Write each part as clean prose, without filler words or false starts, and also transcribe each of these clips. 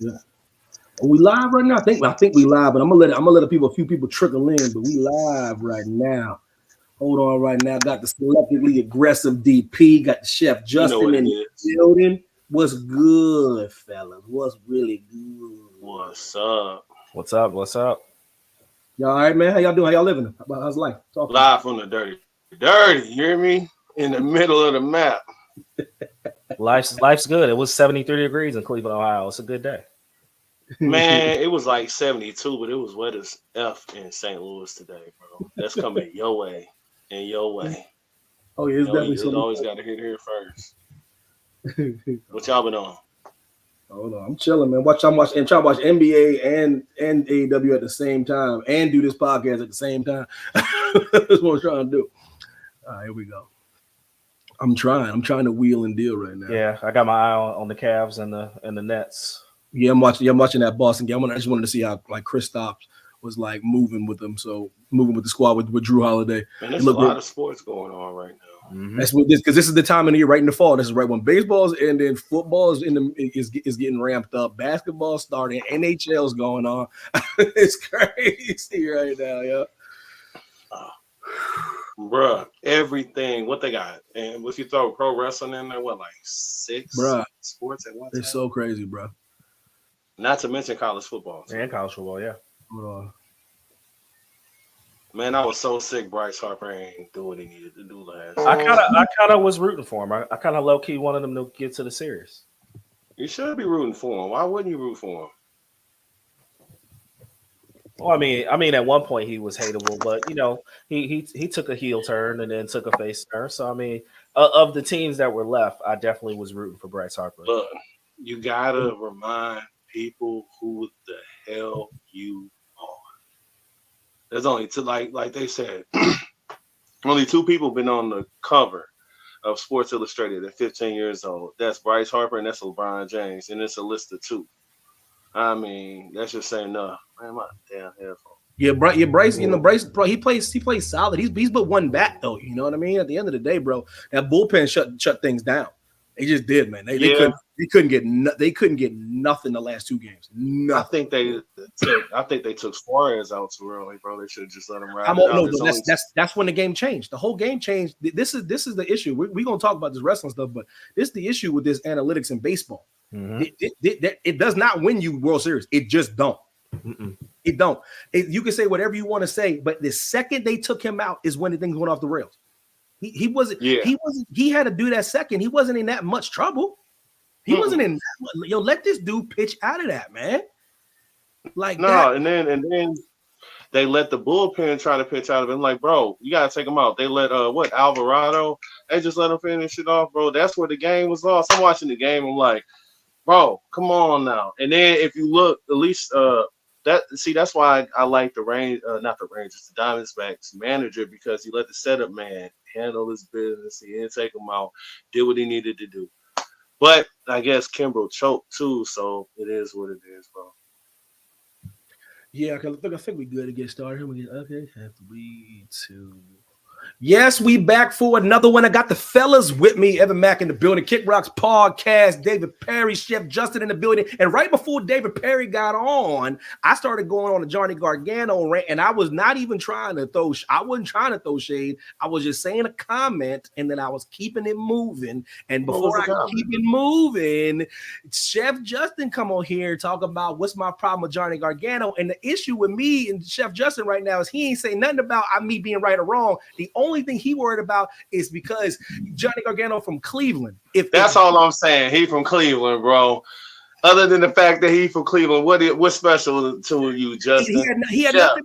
Yeah. Are we live right now? I think we live, but I'm gonna let a few people trickle in, but we live right now. Hold on right now. Got the selectively aggressive DP, got the Chef Justin in the building. What's good, fellas? What's really good? What's up? What's up? What's up? Y'all all right, man? How y'all doing? How y'all living? How's life? Talk live from the dirty. You hear me? In the middle of the map. Life's good. It was 73 degrees in Cleveland, Ohio. It's a good day. Man, it was like 72, but it was wet as F in St. Louis today, bro. That's coming your way and your way. Oh, yeah, it's definitely so. You always got to hit here first. What y'all been on? Hold on, I'm chilling, man. I'm trying to watch NBA and AEW at the same time and do this podcast at the same time. That's what I'm trying to do. All right, here we go. I'm trying to wheel and deal right now. Yeah, I got my eye on the Cavs and the Nets. Yeah, I'm watching that Boston game. I just wanted to see how like Kristaps was like moving with them. So moving with the squad with Drew Holiday. Man, there's a lot of sports going on right now. Mm-hmm. That's what this, because this is the time of the year, right in the fall. This is right when baseball's ending, football is getting ramped up, basketball starting, NHL's going on. It's crazy right now, yeah. Bruh, everything. What they got? And if you throw pro wrestling in there, what, like 6 sports at one time? It's so crazy, bro. Not to mention college football. And college football, yeah. Hold on. Man, I was so sick Bryce Harper ain't do what he needed to do last. I kind of was rooting for him. I kind of low key wanted him to get to the series. You should be rooting for him. Why wouldn't you root for him? Well, I mean, at one point he was hateable, but you know, he took a heel turn and then took a face turn. So I mean, of the teams that were left, I definitely was rooting for Bryce Harper. Look, you gotta remind people who the hell you are. There's only two, like they said, only 2 people been on the cover of Sports Illustrated at 15 years old. That's Bryce Harper and that's LeBron James, and it's a list of 2. I mean, that's just saying no. Man, my damn headphone. Yeah, Bryce. You know, Bryce, bro. He plays solid. He's but one bat though. You know what I mean? At the end of the day, bro, that bullpen shut things down. They just did, man. They couldn't get nothing the last 2 games. Nothing. I think they took Suarez out too early, bro. They should have just let him ride. That's when the game changed. The whole game changed. This is the issue. We're gonna talk about this wrestling stuff, but this is the issue with this analytics in baseball. Mm-hmm. It does not win you World Series. It just don't. Mm-mm. It don't. You can say whatever you want to say, but the second they took him out is when the things went off the rails. He wasn't. Yeah. He had to do that second. He wasn't in that much trouble. He wasn't in. Let this dude pitch out of that, man. Like no, and then they let the bullpen try to pitch out of it. I'm like, bro, you gotta take him out. They let Alvarado. They just let him finish it off, bro. That's where the game was lost. I'm watching the game. I'm like, bro, come on now. And then if you look, at least that's why I like the not the Rangers, the Diamondbacks manager, because he let the setup man handle his business. He didn't take him out, did what he needed to do. But I guess Kimbrel choked too, so it is what it is, bro. Yeah, I think we good to get started. Okay, 3, 2. Yes, we back for another one. I got the fellas with me. Evan Mack in the building. Kick Rocks podcast. David Perry, Chef Justin in the building. And right before David Perry got on, I started going on a Johnny Gargano rant, and I was not even trying to throw. I wasn't trying to throw shade. I was just saying a comment, and then I was keeping it moving. And before I keep it moving, Chef Justin come on here talk about what's my problem with Johnny Gargano. And the issue with me and Chef Justin right now is he ain't saying nothing about me being right or wrong. The only thing he worried about is because Johnny Gargano from Cleveland. That's all I'm saying. He from Cleveland, bro. Other than the fact that he from Cleveland, what's special to you, Justin? He had nothing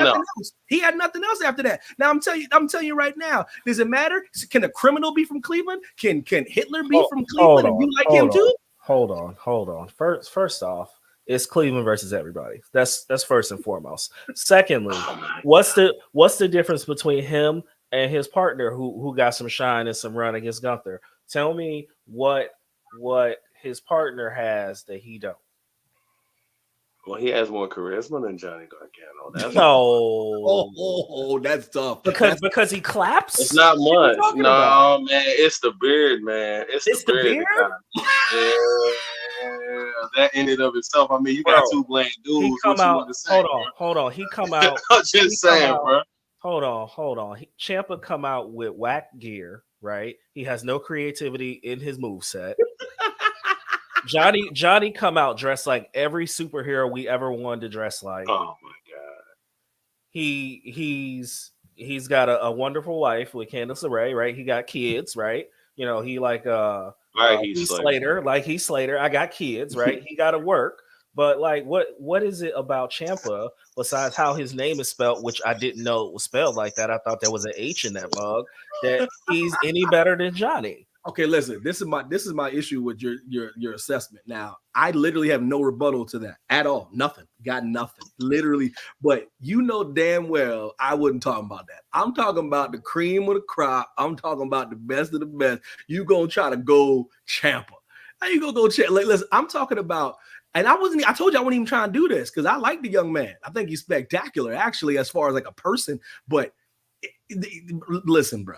else. He had nothing else after that. Now I'm telling you right now. Does it matter? Can a criminal be from Cleveland? Can Hitler be from Cleveland? And you like him too? Hold on. First off, it's Cleveland versus everybody. That's first and foremost. Secondly, what's the difference between him and his partner who got some shine and some run against Gunther? Tell me what his partner has that he don't. Well, he has more charisma than Johnny Gargano. That's that's tough. Because he claps. It's not much. No, man. It's the beard, man. It's the beard. Yeah. that in and of itself. I mean, you Bro, got two bland he dudes. come What you out. want to say? Hold on. He come out. I'm just saying, bro. Hold on. Ciampa come out with whack gear, right? He has no creativity in his moveset. Johnny come out dressed like every superhero we ever wanted to dress like. Oh my god. He's got a wonderful wife with Candice LeRae, right? He got kids, right? You know, he like Right, Heath Slater, like Heath Slater. I got kids, right? He got to work. But like, what is it about Ciampa besides how his name is spelled, which I didn't know it was spelled like that? I thought there was an H in that mug. That he's any better than Johnny? Okay, listen. This is my issue with your assessment. Now, I literally have no rebuttal to that at all. Nothing. Got nothing. Literally. But you know damn well I wouldn't talk about that. I'm talking about the cream of the crop. I'm talking about the best of the best. You gonna try to go Ciampa? How you gonna go Ciampa? Like, listen, I'm talking about. And I told you I wasn't even trying to do this because I like the young man. I think he's spectacular, actually, as far as like a person. But listen, bro,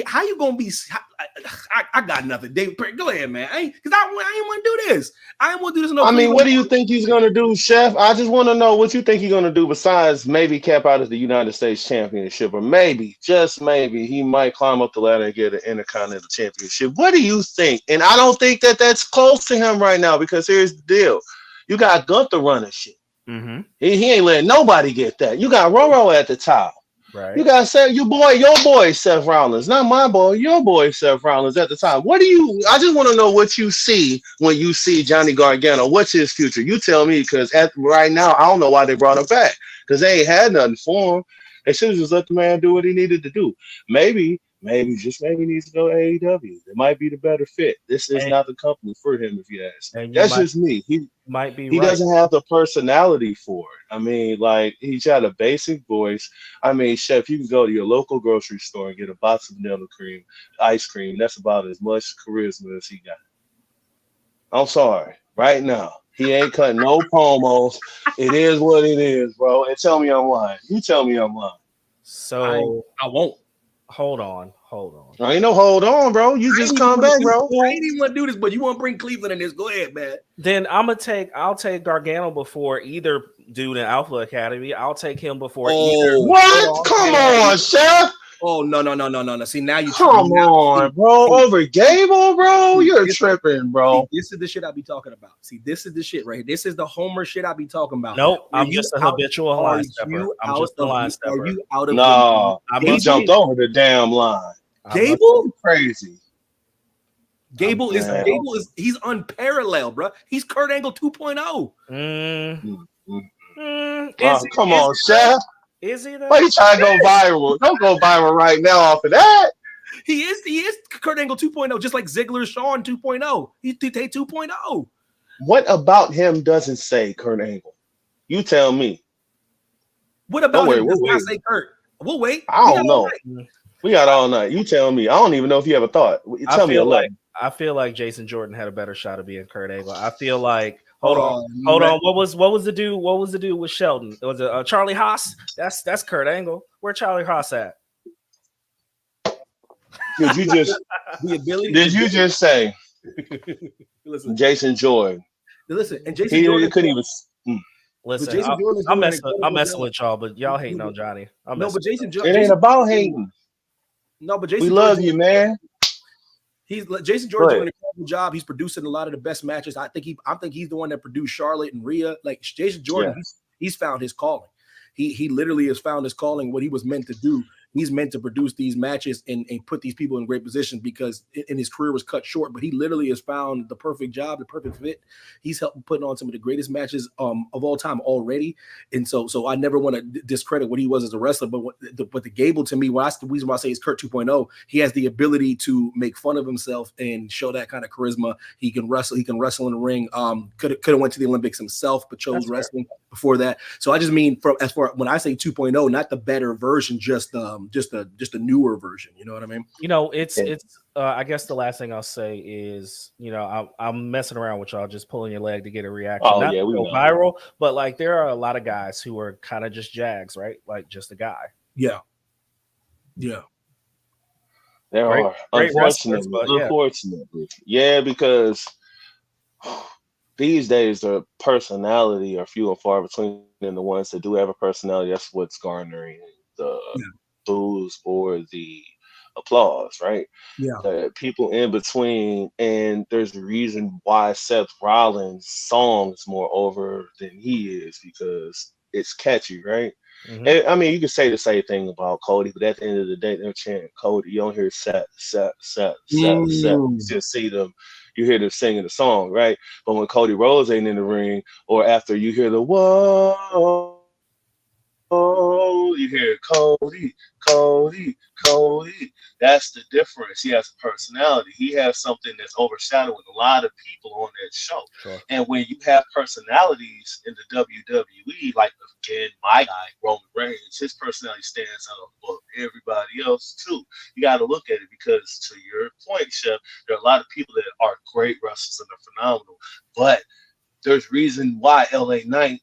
how you gonna be? I got nothing. David, go ahead, man. I ain't want to do this. I ain't want to do this. I mean, what do you think he's gonna do, Chef? I just want to know what you think he's gonna do besides maybe cap out as the United States Championship, or maybe, just maybe, he might climb up the ladder and get an Intercontinental Championship. What do you think? And I don't think that that's close to him right now because here's the deal: you got Gunther running shit. Mm-hmm. He ain't letting nobody get that. You got Roro at the top. Right. You got your boy Seth Rollins, not my boy, your boy Seth Rollins at the time. I just want to know what you see when you see Johnny Gargano. What's his future? You tell me, because right now I don't know why they brought him back, because they ain't had nothing for him. They should have just let the man do what he needed to do. Maybe he needs to go AEW. It might be the better fit. This is not the company for him, if you ask me. That's just me. He doesn't have the personality for it. I mean, like, he's got a basic voice. I mean, Chef, you can go to your local grocery store and get a box of vanilla cream, ice cream. That's about as much charisma as he got. I'm sorry. Right now, he ain't cutting no promos. It is what it is, bro. And tell me I'm lying. You tell me I'm lying. So I won't. Hold on. I ain't no hold on, bro. You just come back, bro. I ain't even want to do this, but you want to bring Cleveland in this. Go ahead, man. Then I'll take Gargano before either dude in Alpha Academy. I'll take him before either. What? Come on, Chef. Oh, no. See, now you come on, bro. Over Gable, bro. You're tripping, bro. See, this is the shit I be talking about. See, this is the shit right here. This is the Homer shit I be talking about. Nope, I'm just a habitual line stepper. I'm just a line stepper. Are you out of No, he jumped over the damn line. Gable? Crazy. Gable is he's unparalleled, bro. He's Kurt Angle 2.0. Come on, Chef. Is he though? Why you trying to go viral? Don't go viral right now off of that. He is Kurt Angle 2.0, just like Ziggler Shawn 2.0. He's 2.0. What about him doesn't say Kurt Angle? You tell me. What about him does not say Kurt? We'll wait. I don't know. We got all night. You tell me. I don't even know if you have a thought. Tell me a lot. I feel like Jason Jordan had a better shot of being Kurt Angle. I feel like hold on. What was the dude? What was the dude with Sheldon? Was it Charlie Haas? That's Kurt Angle. Where Charlie Haas at? Did you just say listen, Jason Jordan? Listen, and Jason Jordan couldn't even. Listen, I'm messing with y'all, but y'all hating on Johnny. But Jason Jordan. It ain't about hating. No, but Jason. We love you, man. Jason Jordan's doing an incredible job. He's producing a lot of the best matches. I think he's the one that produced Charlotte and Rhea. Like Jason Jordan, he's found his calling. He literally has found his calling, what he was meant to do. He's meant to produce these matches and put these people in great positions because his career was cut short, but he literally has found the perfect job, the perfect fit. He's helped putting on some of the greatest matches of all time already. And so I never want to discredit what he was as a wrestler, but the Gable to me, the reason why I say he's Kurt 2.0, he has the ability to make fun of himself and show that kind of charisma. He can wrestle in the ring. Could have went to the Olympics himself, but chose wrestling before that. So I just mean as far when I say 2.0, not the better version, just a newer version. You know what I mean? You know, it's I guess the last thing I'll say is, you know, I'm messing around with y'all, just pulling your leg to get a reaction. Oh, not yeah, we go know. viral, but like there are a lot of guys who are kind of just Jags, right? Like just a guy. Yeah. There are, unfortunately. Yeah, because these days the personality are few and far between, and the ones that do have a personality, that's what's garnering the Yeah, booze or the applause, right? yeah, The people in between, and there's a reason why Seth Rollins' song is more over than he is because it's catchy, right? Mm-hmm. And, I mean, you could say the same thing about Cody, but at the end of the day, they're chanting Cody. You don't hear Seth, Seth, Seth, Seth, Seth. You mm, just see them, you hear them singing the song, right? But when Cody Rhodes ain't in the ring, or after you hear the whoa, you hear Cody, Cody, Cody. That's the difference. He has a personality. He has something that's overshadowing a lot of people on that show. Sure. And when you have personalities in the WWE, like again, my guy, Roman Reigns, his personality stands out above everybody else too. You got to look at it because, to your point, Chef, there are a lot of people that are great wrestlers and they're phenomenal. But there's reason why LA Knight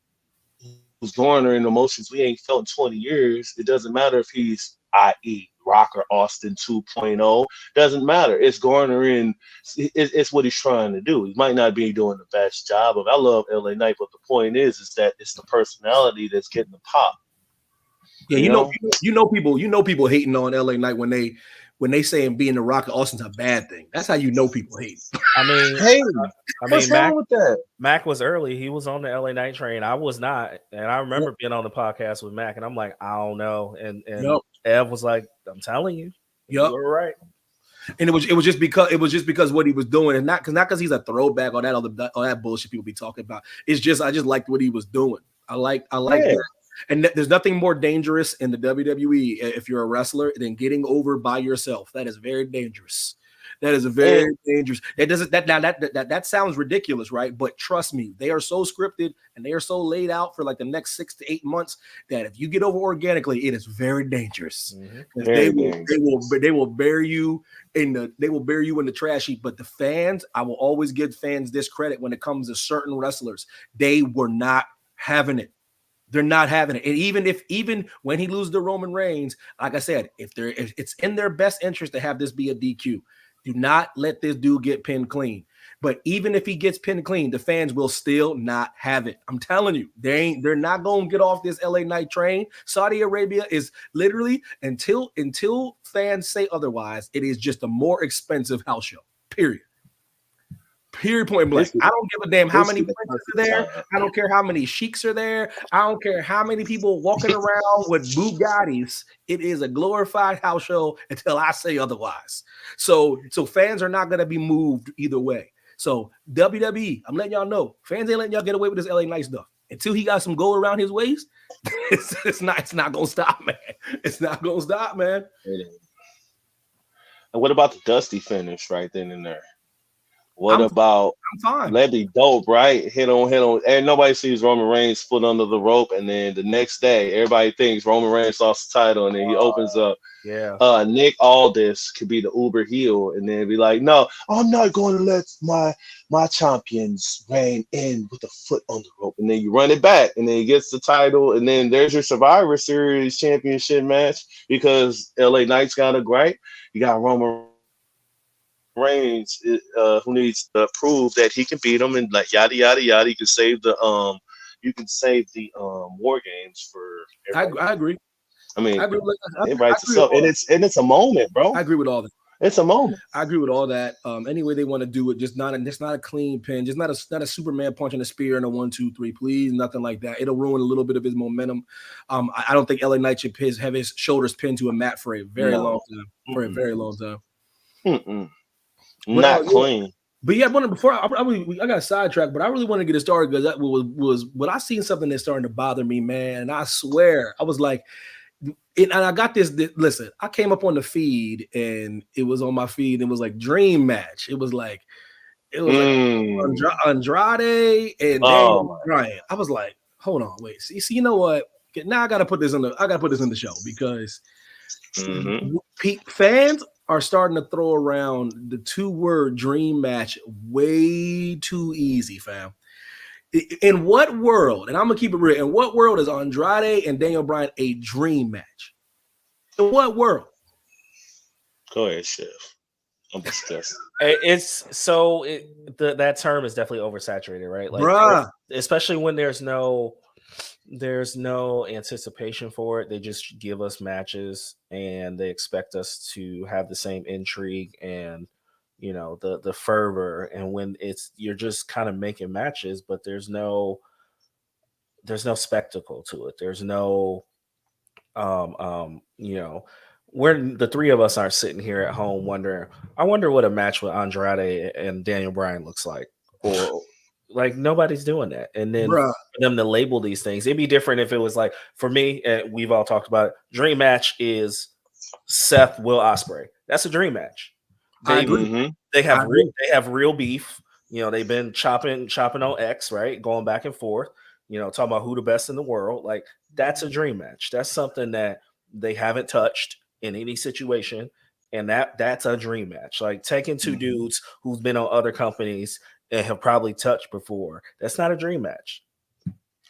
was garnering emotions we ain't felt in 20 years. It doesn't matter if he's, i.e., Rocker Austin 2.0. Doesn't matter. It's garnering. It's what he's trying to do. He might not be doing the best job of. I love LA Knight, but the point is that it's the personality that's getting the pop. yeah. You know? You know people hating on LA Knight when they saying being the Rock of Austin's a bad thing. That's how you know people hate. I mean, Hey, what's Mac, wrong with that? Mac was early. He was on the LA Night train. I was not, and I remember being on the podcast with Mac, and I'm like, I don't know. And Yep. Ev was like, I'm telling you, Yep. you were right. And it was just because what he was doing, and not because he's a throwback or all that bullshit people be talking about. It's just I just liked what he was doing. I like Yeah. that. And there's nothing more dangerous in the WWE if you're a wrestler than getting over by yourself. That is very dangerous. That is a very dangerous. That sounds ridiculous, right? But trust me, they are so scripted and they are so laid out for like the next 6 to 8 months that if you get over organically, it is very dangerous. Because they will bury you in the trash heap. But the fans, I will always give fans this credit when it comes to certain wrestlers. They were not having it. They're not having it. And even when he loses to Roman Reigns, like I said, if it's in their best interest to have this be a DQ, do not let this dude get pinned clean. But even if he gets pinned clean, the fans will still not have it. I'm telling you, they're not going to get off this LA Knight train. Saudi Arabia is literally until fans say otherwise, it is just a more expensive house show. Period. Point blank. I don't give a damn how many princes are there. I don't care how many sheiks are there. I don't care how many people walking around with Bugattis. It is a glorified house show until I say otherwise. So fans are not going to be moved either way. So WWE, I'm letting y'all know, fans ain't letting y'all get away with this LA Knight stuff until he got some gold around his waist. It's not gonna stop, man. It's not gonna stop, man. And what about the Dusty finish right then and there? What about I'm fine. that'd be dope, right? Hit on. And nobody sees Roman Reigns foot under the rope, and then the next day, everybody thinks Roman Reigns lost the title, and then he opens up. Yeah. Nick Aldis could be the Uber heel, and then be like, "No, I'm not going to let my champions reign in with a foot on the rope." And then you run it back, and then he gets the title, and then there's your Survivor Series championship match because LA Knight's got a gripe. You got Roman Reigns, who needs to prove that he can beat him, and like yada yada yada. You can save the War Games for everybody. I agree. I mean, I agree. it writes itself, and it's a moment, bro. I agree with all that. It's a moment. I agree with all that. Anyway, they want to do it, just not a clean pin, just not a Superman punching a spear and a 1, 2, 3, please, nothing like that. It'll ruin a little bit of his momentum. I don't think LA Knight should have his shoulders pinned to a mat for a very long time. For a very long time. Not clean. But yeah, before I got sidetracked, but I really want to get it started because that was what I seen something that's starting to bother me, man. And I swear, I was like, and I got this. Listen, I came up on the feed, and it was on my feed. And it was like dream match. It was like Andrade and Daniel Bryan. I was like, hold on, wait. See, you know what? Now I gotta put this in the show because fans are starting to throw around the 2-word dream match way too easy, fam. In what world, and I'm gonna keep it real, in what world is Andrade and Daniel Bryan a dream match? In what world? Go ahead, Chef. I'm disgusted. That term is definitely oversaturated, right? Like, Bruh. especially when there's no anticipation for it. They just give us matches and they expect us to have the same intrigue and the fervor. And when you're just kind of making matches, but there's no spectacle to it. There's no um um you know we're the three of us aren't sitting here at home wondering, I wonder what a match with Andrade and Daniel Bryan looks like, or like nobody's doing that. And then Bruh. for them to label these things, it'd be different if it was like, for me, and we've all talked about it, dream match is Seth Will Ospreay. That's a dream match. I They agree. Mm-hmm. they I have agree. real beef. They've been chopping on X, right? Going back and forth, talking about who the best in the world. Like, that's a dream match. That's something that they haven't touched in any situation. And that's a dream match. Like taking two dudes who's been on other companies and have probably touched before. That's not a dream match.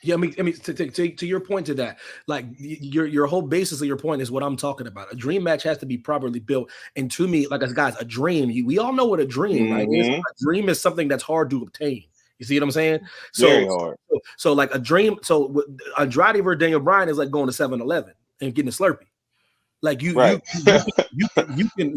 Yeah, I mean, to your point to that, like your whole basis of your point is what I'm talking about. A dream match has to be properly built, and to me, like as guys, a dream. We all know what a dream, right? Is Mm-hmm. a dream is something that's hard to obtain. You see what I'm saying? Very So, hard. so like a dream. So Andrade versus Daniel Bryan is like going to 7-Eleven and getting a Slurpee. Like Right.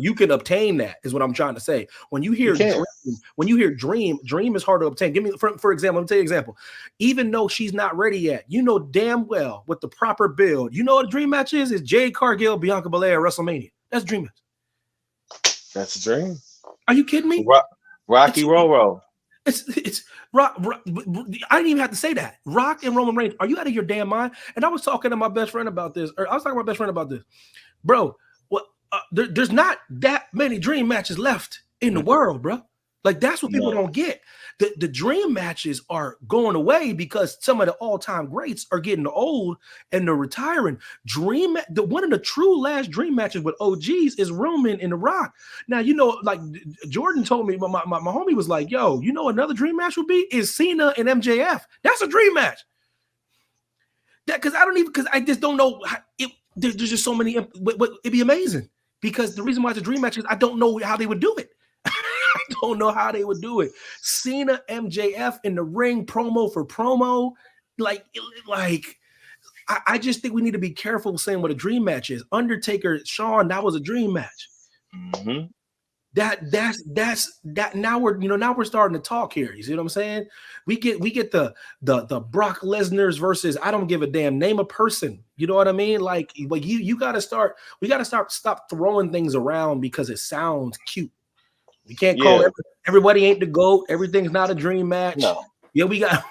you can obtain that is what I'm trying to say. When you You hear can. dream is hard to obtain. Give me for example, let me tell you an example. Even though she's not ready yet, you know damn well with the proper build, you know what a dream match is? It's Jade Cargill, Bianca Belair, WrestleMania. That's a dream match. That's a dream. Are you kidding me? Rocky Roro. It's Rock. I didn't even have to say that. Rock and Roman Reigns. Are you out of your damn mind? And I was talking to my best friend about this, or I was talking to my best friend about this. Bro, what? There's not that many dream matches left in the world, bro. Like that's what people don't get. The dream matches are going away because some of the all-time greats are getting old and they're retiring. One of the true last dream matches with OGs is Roman and The Rock. Now like Jordan told me, my homie was like, "Yo, another dream match would be is Cena and MJF. That's a dream match." That because I just don't know how there's just so many. It'd be amazing because the reason why it's a dream match is I don't know how they would do it. I don't know how they would do it. Cena, MJF in the ring, promo for promo, I just think we need to be careful saying what a dream match is. Undertaker, Shawn, that was a dream match. Mm-hmm. That now we're starting to talk here. You see what I'm saying? We get the Brock Lesnar's versus I don't give a damn, name a person. You know what I mean? Like you gotta start. We gotta stop throwing things around because it sounds cute. We can't call everybody ain't the GOAT. Everything's not a dream match. No. Yeah, we got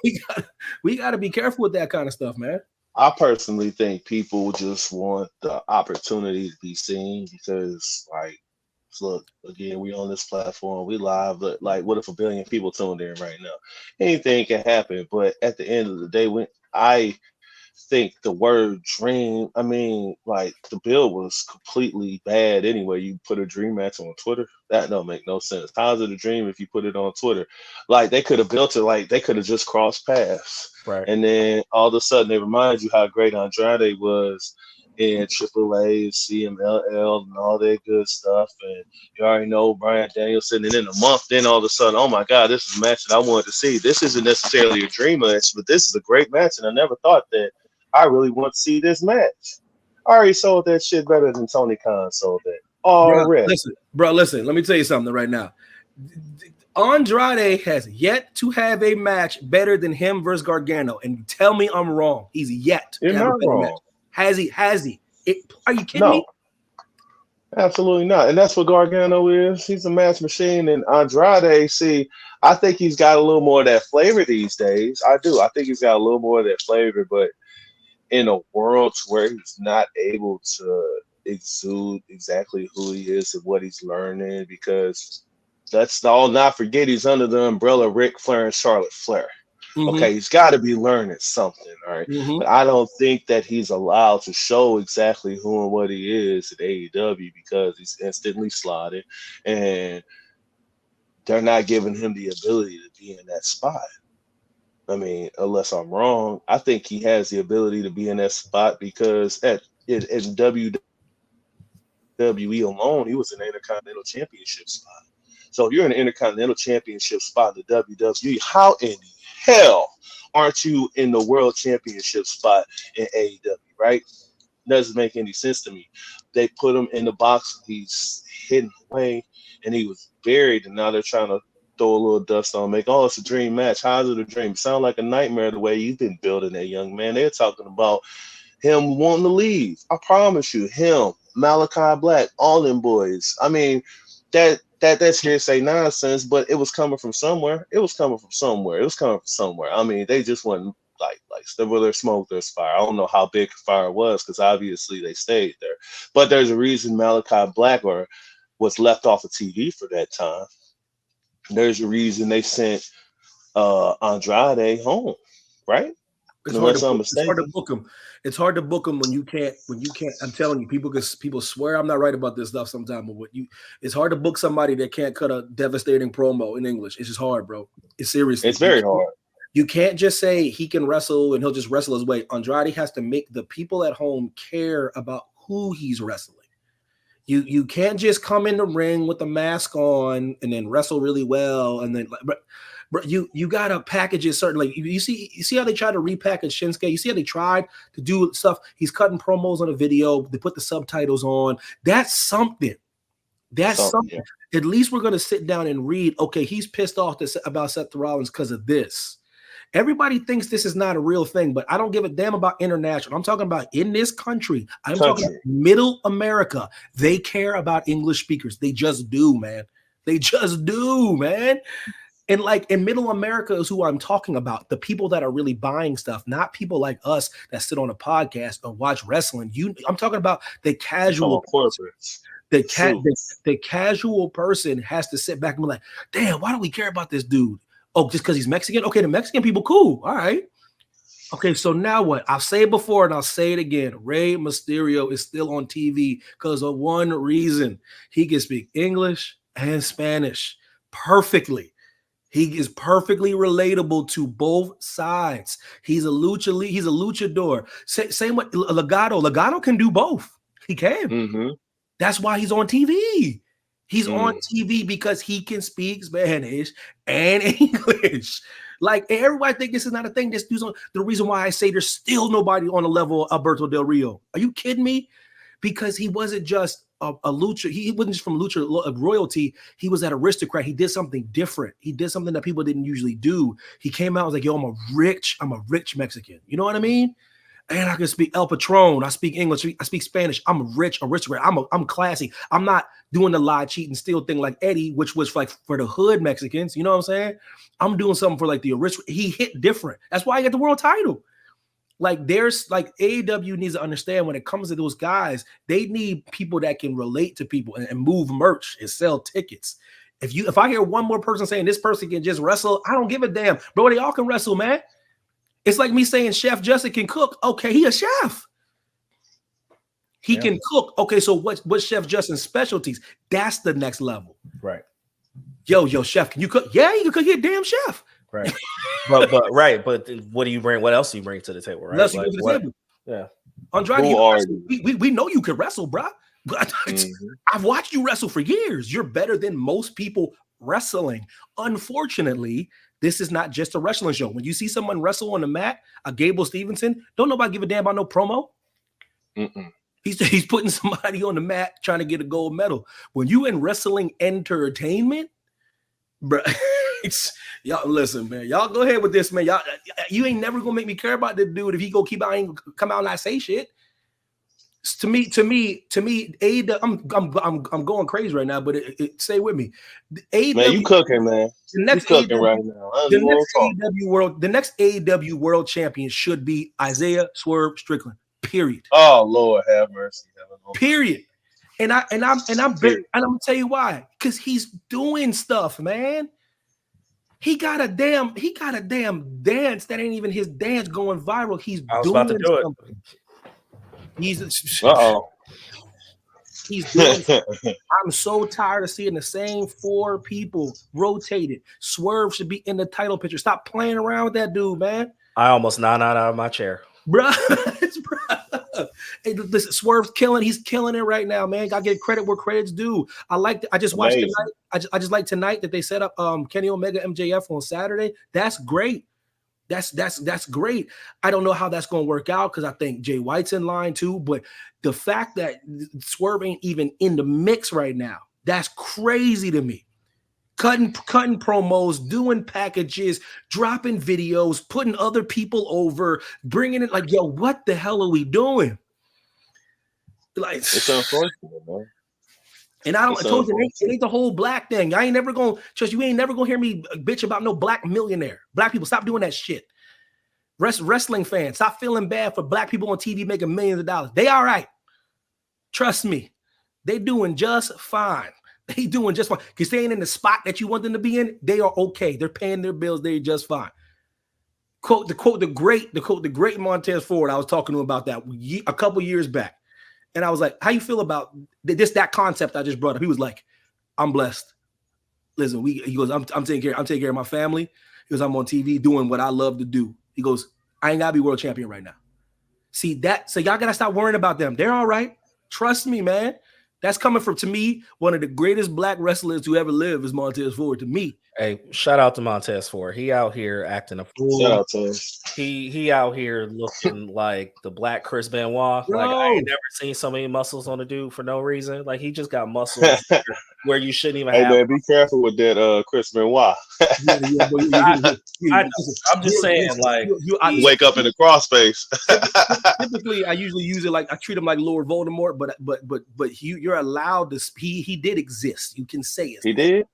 to be careful with that kind of stuff, man. I personally think people just want the opportunity to be seen because, like, look, again, we on this platform, we live, but like, what if a billion people tuned in right now? Anything can happen, but at the end of the day, when I think the word dream, I mean, like the bill was completely bad anyway. You put a dream match on Twitter, that don't make no sense. How's it a dream if you put it on Twitter? Like they could have built it, like they could have just crossed paths. Right. And then all of a sudden they remind you how great Andrade was in AAA, CMLL, and all that good stuff. And you already know Bryan Danielson. And in a month, then all of a sudden, oh my God, this is a match that I wanted to see. This isn't necessarily a dream match, but this is a great match. And I never thought that I really want to see this match. I already sold that shit better than Tony Khan sold that. Already. Listen, let me tell you something right now. Andrade has yet to have a match better than him versus Gargano. And tell me I'm wrong. He's yet You're to have not a better wrong. match. Has he? Are you kidding me? Absolutely not. And that's what Gargano is. He's a match machine. And Andrade, see, I think he's got a little more of that flavor these days. I do. I think he's got a little more of that flavor, but in a world where he's not able to exude exactly who he is and what he's learning, because let's all not forget he's under the umbrella of Ric Flair and Charlotte Flair. Mm-hmm. Okay, he's got to be learning something, all right? Mm-hmm. But I don't think that he's allowed to show exactly who and what he is at AEW because he's instantly slotted, and they're not giving him the ability to be in that spot. I mean, unless I'm wrong, I think he has the ability to be in that spot because in WWE alone, he was in the Intercontinental Championship spot. So if you're in an Intercontinental Championship spot in the WWE, how in the hell aren't you in the World Championship spot in AEW, right? Doesn't make any sense to me. They put him in the box, he's hidden away, and he was buried, and now they're trying to throw a little dust on, make, oh, it's a dream match. How's it a dream? It sounds like a nightmare the way you've been building that young man. They're talking about him wanting to leave. I promise you, him, Malachi Black, all them boys. I mean, that's hearsay nonsense, but it was coming from somewhere. It was coming from somewhere. I mean, they just went like where there's smoke, there's fire. I don't know how big the fire was because obviously they stayed there. But there's a reason Malachi Black was left off of TV for that time. There's a reason they sent Andrade home, right? It's hard to book him. It's hard to book him when you can't. I'm telling you, people swear I'm not right about this stuff sometimes. But it's hard to book somebody that can't cut a devastating promo in English. It's just hard, bro. It's seriously. It's very hard. You can't just say he can wrestle and he'll just wrestle his way. Andrade has to make the people at home care about who he's wrestling. You can't just come in the ring with the mask on and then wrestle really well and then but you gotta package it certainly. You see how they try to repackage Shinsuke. You see how they tried to do stuff. He's cutting promos on a video. They put the subtitles on. That's something. That's something. Yeah. At least we're gonna sit down and read. Okay, he's pissed off about Seth Rollins because of this. Everybody thinks this is not a real thing, but I don't give a damn about international. I'm talking about in this country. I'm talking about middle America. They care about English speakers. They just do, man. They just do, man. And like in middle America is who I'm talking about. The people that are really buying stuff, not people like us that sit on a podcast or watch wrestling. I'm talking about the casual corporates. The casual person has to sit back and be like, damn, why do we care about this dude? Oh, just because he's Mexican? Okay, the Mexican people, cool. All right. Okay, so now what? I've said it before and I'll say it again. Rey Mysterio is still on TV because of one reason. He can speak English and Spanish perfectly. He is perfectly relatable to both sides. He's a luchador. Same with Legado. Legado can do both. He can. Mm-hmm. That's why he's on TV. He's on TV because he can speak Spanish and English. Like, everybody think this is not a thing. This dude's on. The reason why I say there's still nobody on the level of Alberto Del Rio. Are you kidding me? Because he wasn't just a lucha. He wasn't just from lucha royalty. He was an aristocrat. He did something different. He did something that people didn't usually do. He came out and was like, yo, I'm a rich Mexican. You know what I mean? And I can speak El Patron. I speak English. I speak Spanish. I'm a rich aristocrat. I'm classy. I'm not doing the lie, cheat, and steal thing like Eddie, which was like for the hood Mexicans. You know what I'm saying? I'm doing something for like the aristocrat. He hit different. That's why I got the world title. Like, there's like AEW needs to understand when it comes to those guys, they need people that can relate to people and move merch and sell tickets. If I hear one more person saying this person can just wrestle, I don't give a damn. Bro, they all can wrestle, man. It's like me saying Chef Justin can cook. Okay, he a chef. He can cook. Okay, so what's Chef Justin's specialties? That's the next level. Right. Yo, chef, can you cook? Yeah, you can cook. You're a damn chef. Right. but what do you bring? What else do you bring to the table? Right. Like, to the table. Yeah. Andrade, we know you can wrestle, bro. I've watched you wrestle for years. You're better than most people wrestling. Unfortunately, this is not just a wrestling show. When you see someone wrestle on the mat, a Gable Stevenson, don't nobody give a damn about no promo. He's putting somebody on the mat trying to get a gold medal. When you in wrestling entertainment, bro, y'all listen, man. Y'all go ahead with this, man. You ain't never gonna make me care about this dude if he come out and not say shit. To me, AEW, I'm going crazy right now, but stay with me. AEW, man, you cooking, man. The next you cooking right now. The next AEW World Champion should be Isaiah Swerve Strickland. Period. Oh Lord, have mercy. Period. And I'm gonna tell you why. Because he's doing stuff, man. He got a damn dance that ain't even his dance going viral. He's doing something. He's doing something. I'm so tired of seeing the same four people rotated. Swerve should be in the title picture. Stop playing around with that dude, man. I almost nodded out of my chair. Bruh. Hey, listen, Swerve's killing. He's killing it right now, man. Gotta get credit where credit's due. I just watched Amazing. tonight. I just like tonight that they set up Kenny Omega MJF on Saturday. That's great. That's great. I don't know how that's going to work out because I think Jay White's in line too. But the fact that Swerve ain't even in the mix right now, that's crazy to me. Cutting promos, doing packages, dropping videos, putting other people over, bringing it like, yo, what the hell are we doing? Like, It's unfortunate, man. and I told you, it ain't the whole black thing. I ain't never gonna trust you. Ain't never gonna hear me bitch about no black millionaire. Black people, stop doing that shit. Wrestling fans, stop feeling bad for black people on TV making millions of dollars. They all right. Trust me, they doing just fine. They doing just fine. Because they ain't in the spot that you want them to be in, they are okay. They're paying their bills. They're just fine. The great Montez Ford. I was talking to him about that a couple years back. And I was like, how you feel about that concept I just brought up? He was like, I'm blessed. Listen, he goes, I'm taking care of my family. He goes, I'm on TV doing what I love to do. He goes, I ain't gotta be world champion right now. See that? So y'all gotta stop worrying about them. They're all right. Trust me, man. That's coming from, to me, one of the greatest black wrestlers to ever live is Montez Ford to me. Hey, shout out to Montez Ford. He out here acting a fool. Shout out to him. He out here looking like the black Chris Benoit. Bro. Like, I ain't never seen so many muscles on a dude for no reason. Like, he just got muscles where you shouldn't even have. Hey man, be careful with that Chris Benoit. I'm just saying, like, you wake up in the cross space. Typically, I usually use it like I treat him like Lord Voldemort, but you're allowed to. He did exist. You can say it. He did.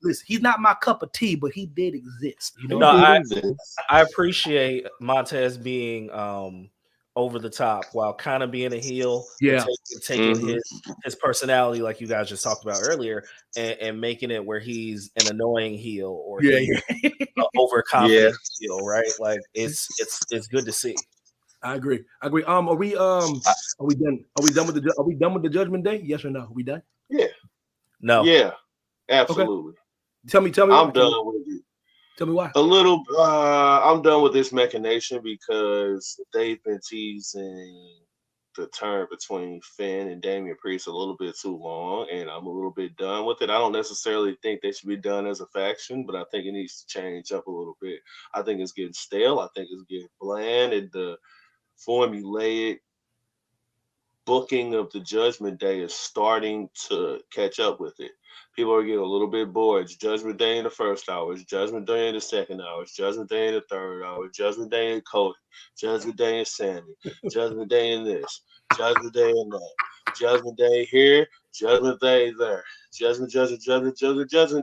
Listen, he's not my cup of tea, but he did exist. You know, no, I appreciate Montez being over the top while kind of being a heel. Yeah, taking his personality, like you guys just talked about earlier, and making it where he's an annoying heel or overconfident heel, right? Like it's good to see. I agree. Are we done? Are we done with the Judgment Day? Yes or no? Are we done? Yeah. No. Yeah. Absolutely. Okay. Tell me. I'm done with it. Tell me why. A little. I'm done with this machination because they've been teasing the turn between Finn and Damian Priest a little bit too long, and I'm a little bit done with it. I don't necessarily think they should be done as a faction, but I think it needs to change up a little bit. I think it's getting stale. I think it's getting bland, and the formulaic booking of the Judgment Day is starting to catch up with it. People are getting a little bit bored. It's Judgment Day in the first hour. It's Judgment Day in the second hour. It's Judgment Day in the third hour. Judgment Day in Cody. Judgment Day in Sandy. Judgment Day in this. Judgment Day in that. Judgment Day here. Judgment Day there. Judgment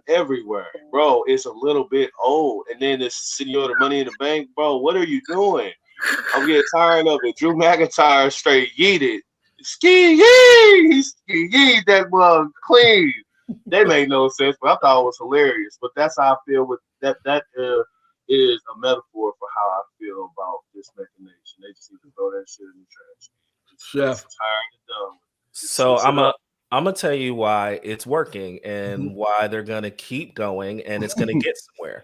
everywhere. Bro, it's a little bit old. And then this Senor Money in the Bank, bro, what are you doing? I'm getting tired of it. Drew McIntyre straight yeeted. Ski yee! He ski yeet that one clean. They made no sense, but I thought it was hilarious. But that's how I feel with that. That is a metaphor for how I feel about this machination. They just need to throw that shit in the trash. Chef. Tired and done. So I'm gonna tell you why it's working and why they're gonna keep going and it's gonna get somewhere.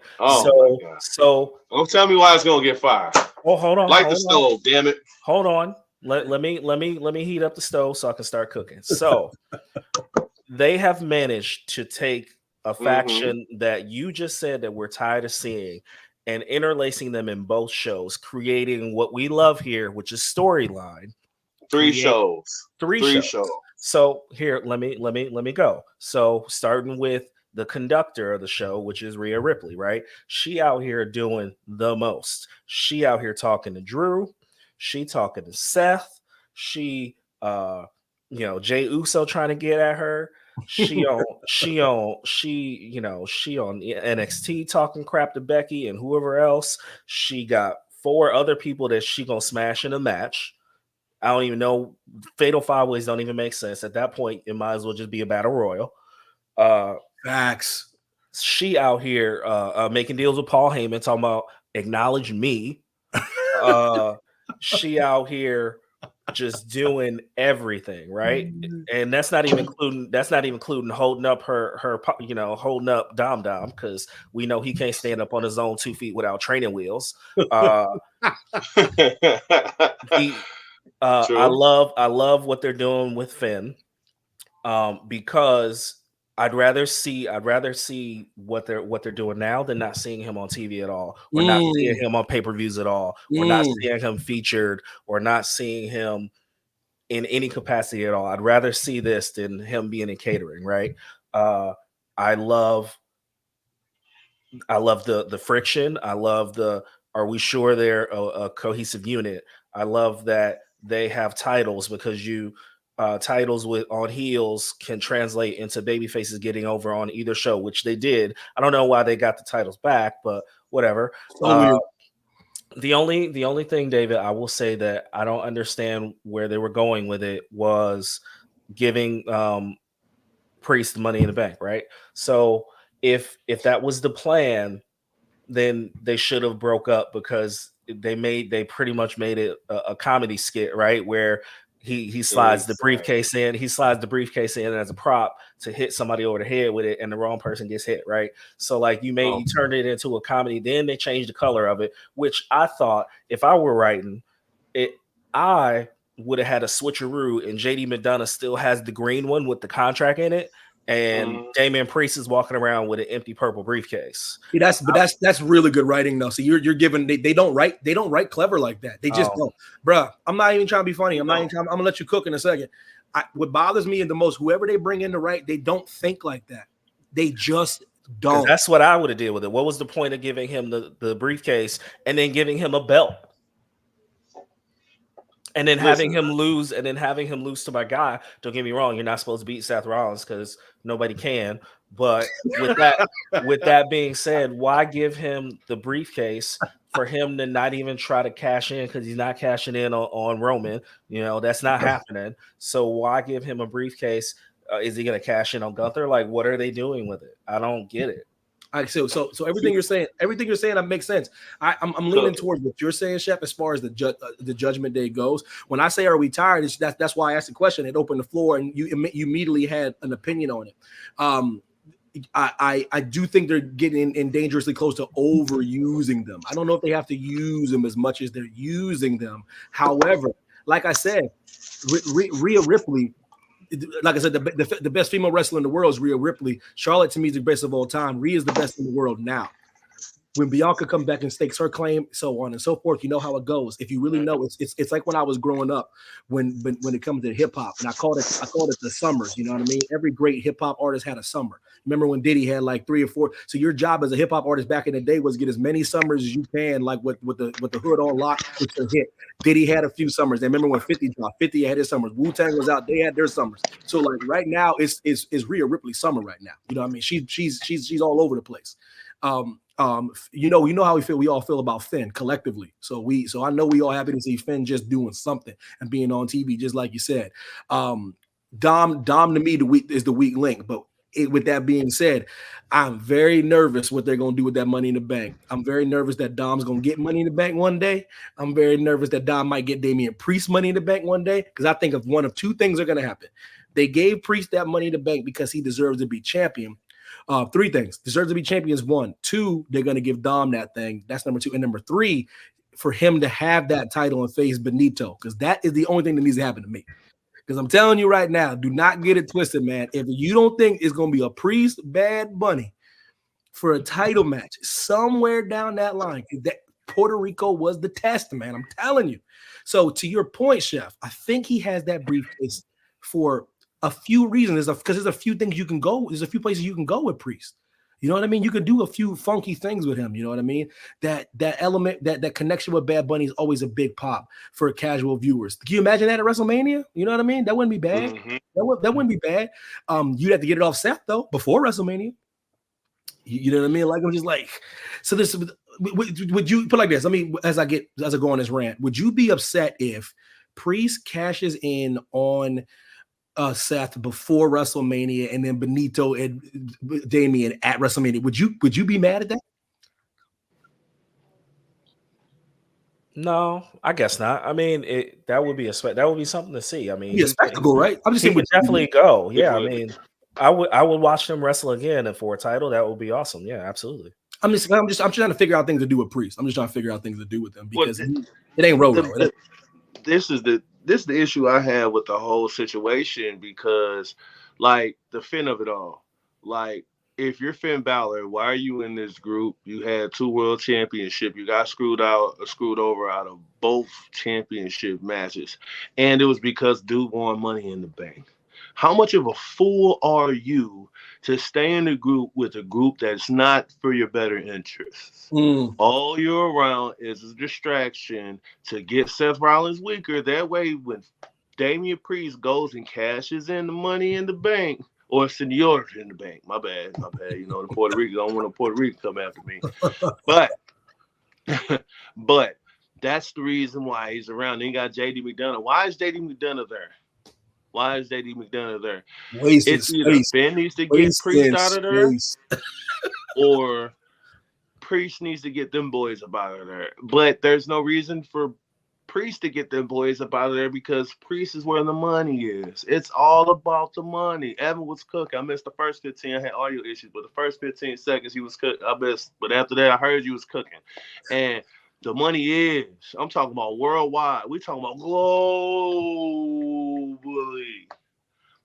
So don't tell me why it's gonna get fired. Oh, hold on. Light the stove, damn it. Hold on. Let me heat up the stove so I can start cooking. So they have managed to take a faction that you just said that we're tired of seeing and interlacing them in both shows, creating what we love here, which is storyline. Three shows. So here, let me go. So starting with the conductor of the show, which is Rhea Ripley, right? She out here doing the most. She out here talking to Drew. She talking to Seth. She Jay Uso trying to get at her. She on NXT talking crap to Becky and whoever else. She got 4 other people that she gonna smash in a match. I don't even know. Fatal 5-ways don't even make sense. At that point, it might as well just be a battle royal. Facts. She out here making deals with Paul Heyman, talking about acknowledge me. She out here just doing everything, right? And that's not even including holding up her holding up Dom because we know he can't stand up on his own 2 feet without training wheels. I True. love what they're doing with Finn, because I'd rather see what they're doing now than not seeing him on TV at all, or not seeing Mm, him on pay-per-views at all, or not mm. seeing him featured, or not seeing him in any capacity at all. I'd rather see this than him being in catering, right? Uh, I love the friction. I love the are we sure they're a cohesive unit? I love that they have titles, because titles with on heels can translate into baby faces getting over on either show, which they did. I don't know why they got the titles back, but whatever. So weird. The only thing, David, I will say that I don't understand where they were going with it was giving Priest Money in the Bank, right? So if that was the plan, then they should have broke up, because they pretty much made it a comedy skit, right? Where he slides the Exactly. briefcase in, as a prop to hit somebody over the head with it, and the wrong person gets hit, right? So like you Oh, turned it into a comedy, then they changed the color of it, which I thought, if I were writing it, I would have had a switcheroo, and JD McDonough still has the green one with the contract in it, and mhm. Damian Priest is walking around with an empty purple briefcase. See, that's really good writing though. So you're giving they don't write clever like that. They just Oh, don't, bruh. I'm not even trying to be funny. I'm not even No. trying. I'm gonna let you cook in a second. What bothers me the most, whoever they bring in to write, they don't think like that. They just because don't. that's what I would have did with it. What was the point of giving him the briefcase and then giving him a belt? And then having Listen, him lose, to my guy. Don't get me wrong, you're not supposed to beat Seth Rollins, because nobody can. But with that being said, why give him the briefcase for him to not even try to cash in, because he's not cashing in on Roman? That's not happening. So why give him a briefcase? Is he going to cash in on Gunther? Like, what are they doing with it? I don't get it. So everything you're saying, that makes sense. I'm leaning look, towards what you're saying, Chef, as far as the Judgment Day goes. When I say are we tired, that's why I asked the question. It opened the floor, and you immediately had an opinion on it. I do think they're getting in dangerously close to overusing them. I don't know if they have to use them as much as they're using them. However, like I said, Rhea Ripley, like I said, the best female wrestler in the world is Rhea Ripley. Charlotte, to me, is the best of all time. Rhea is the best in the world now. When Bianca comes back and stakes her claim, so on and so forth, you know how it goes. If you really know, it's like when I was growing up, when it comes to hip hop, and I called it the summers. You know what I mean? Every great hip hop artist had a summer. Remember when Diddy had like 3 or 4? So your job as a hip hop artist back in the day was get as many summers as you can, like with the hood on lock, with your hit. Diddy had a few summers. I remember when 50 dropped. 50 had his summers. Wu-Tang was out. They had their summers. So like right now, it's Rhea Ripley's summer right now. You know what I mean? She's all over the place. You know how we all feel about Finn collectively. So I know we all happy to see Finn just doing something and being on TV, just like you said. Dom to me is the weak link, but with that being said, I'm very nervous what they're gonna do with that Money in the Bank. I'm very nervous that Dom's gonna get Money in the Bank one day. I'm very nervous that Dom might get Damian Priest Money in the Bank one day, because I think of one of two things are gonna happen. They gave Priest that Money in the Bank because he deserves to be champion. 3 things: deserves to be champions. 1, 2, they're going to give Dom that thing. That's number 2. And number 3, for him to have that title and face Benito, because that is the only thing that needs to happen to me. Because I'm telling you right now, do not get it twisted, man. If you don't think it's going to be a Priest Bad Bunny for a title match somewhere down that line, that Puerto Rico was the test, man. I'm telling you. So to your point, Chef, I think he has that briefcase for a few reasons. Because there's a few things you can go. There's a few places you can go with Priest. You know what I mean? You can do a few funky things with him. You know what I mean? That element, that connection with Bad Bunny is always a big pop for casual viewers. Can you imagine that at WrestleMania? You know what I mean? That wouldn't be bad. mhm. That wouldn't be bad. You'd have to get it off Seth though before WrestleMania. You know what I mean? Like I'm just like, so this would you put like this? I mean, as I go on this rant, would you be upset if Priest cashes in on Seth before WrestleMania and then Benito and Damian at WrestleMania? Would you be mad at that? No, I guess not. I mean, that would be something to see. I mean, It'd be a spectacle, right? I'm just he saying. could definitely go. It Yeah, I would. mean, I would watch them wrestle again, and for a title, that would be awesome. Yeah, absolutely. I'm trying to figure out things to do with Priest. I'm just trying to figure out things to do with them Well, because it ain't Roro. this is the this is the issue I have with the whole situation because, like, the fin of it all, like, if you're Finn Balor, why are you in this group? You had 2 world championship. You got screwed over out of both championship matches, and it was because dude won Money in the Bank. How much of a fool are you to stay in the group with a group that's not for your better interests? Mm. All you're around is a distraction to get Seth Rollins weaker. That way, when Damian Priest goes and cashes in the Money in the Bank, or Senor in the Bank, my bad. You know, the Puerto Rican, I don't want a Puerto Rican come after me. But, but that's the reason why he's around. Then you got JD McDonough. Why is JD McDonough there? Why is JD McDonough there? Wasting It's either space. Finn needs to get Priest Wasting out of there, space. or Priest needs to get them boys up out of there. But there's no reason for Priest to get them boys up out of there because Priest is where the money is. It's all about the money. Evan was cooking. I missed the first 15. I had audio issues, but the first 15 seconds he was cooking. I missed, but after that, I heard you was cooking. And the money is, I'm talking about worldwide. We're talking about globally.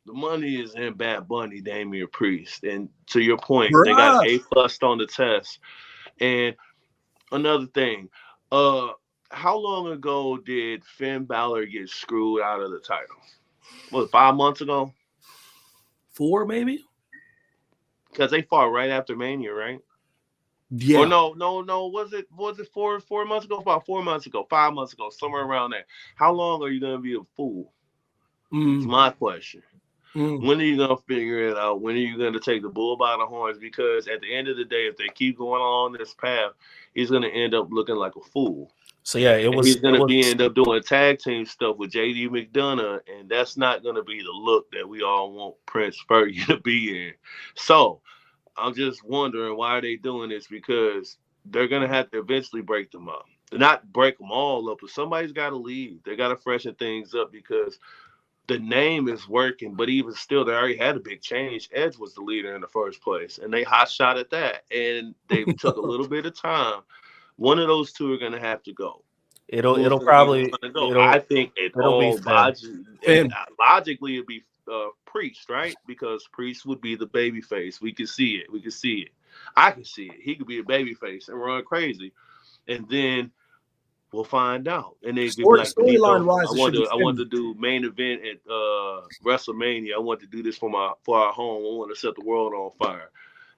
The money is in Bad Bunny, Damian Priest. And to your point, they got Bruh. A+ on the test. And another thing, how long ago did Finn Balor get screwed out of the title? Was it 5 months ago? 4 maybe? Because they fought right after Mania, right? Yeah. Or no. Was it 4 months ago? About 4 months ago, 5 months ago, somewhere around there. How long are you gonna be a fool? It's my question. When are you going to figure it out? When are you going to take the bull by the horns? Because at the end of the day, if they keep going on this path, he's going to end up looking like a fool. So yeah, He's going to end up doing tag team stuff with JD McDonough, and that's not going to be the look that we all want Prince Fergie to be in. So I'm just wondering why are they doing this? Because they're going to have to eventually break them up. Not break them all up, but somebody's got to leave. They got to freshen things up because the name is working, but even still, they already had a big change. Edge was the leader in the first place, and they hot shot at that. And they took a little bit of time. One of those two are going to have to go. It'll probably go? I think it'll be logically it'd be Priest, right? Because Priest would be the baby face. We can see it. I can see it. He could be a baby face and run crazy, and then we'll find out. And then storyline wise, I want to do main event at WrestleMania. I want to do this for our home. I want to set the world on fire.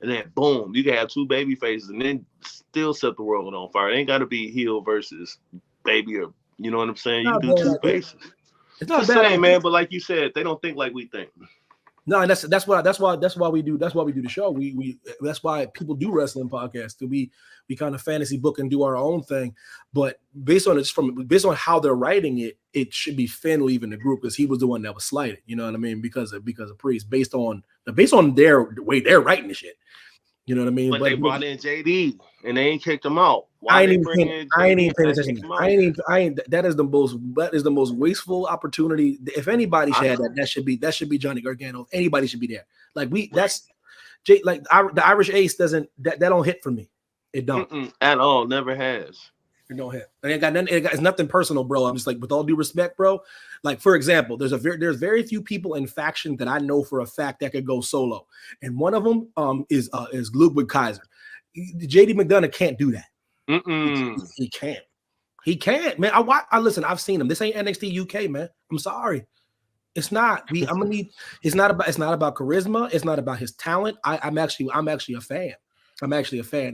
And then boom, you can have 2 baby faces and then still set the world on fire. It ain't got to be heel versus baby, or you know what I'm saying? You can do 2 faces. It's not the same, man. But like you said, they don't think like we think. No, and that's why we do the show. We that's why people do wrestling podcasts. We kind of fantasy book and do our own thing. But based on how they're writing it, it should be Finn leaving the group because he was the one that was slighted. You know what I mean? Because of Priest, based on their way they're writing the shit. You know what I mean? But they brought in JD and they ain't kicked him out. I ain't even paying attention. That is the most wasteful opportunity. If anybody should have that should be Johnny Gargano. Anybody should be there. Like the Irish Ace that don't hit for me. It don't at all. Never has. It don't hit. And it's nothing personal, bro. I'm just like, with all due respect, bro. Like, for example, there's very few people in faction that I know for a fact that could go solo, and one of them is Ludwig Kaiser. JD McDonough can't do that. He can't, man. I listen. I've seen him. This ain't NXT UK, man. I'm sorry. It's not. It's not about charisma. It's not about his talent. I'm actually a fan.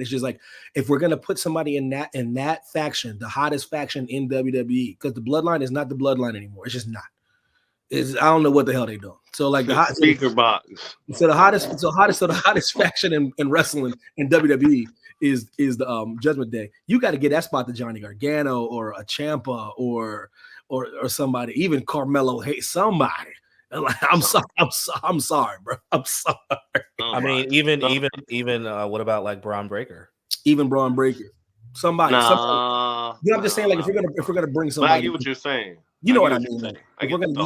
It's just like, if we're gonna put somebody in that faction, the hottest faction in WWE, because the Bloodline is not the Bloodline anymore. It's just not. I don't know what the hell they doing. So like the speaker box. So the hottest faction in wrestling in WWE is the Judgment Day. You got to get that spot to Johnny Gargano or a Ciampa or somebody, even Carmelo. Hey, somebody. I'm sorry, bro. I'm sorry. I mean, even what about like Braun Breaker? Even Braun Breaker. Somebody. You know, I'm just saying, like, if we're gonna bring somebody. I get what you're saying. You know what I mean? Like, if we're gonna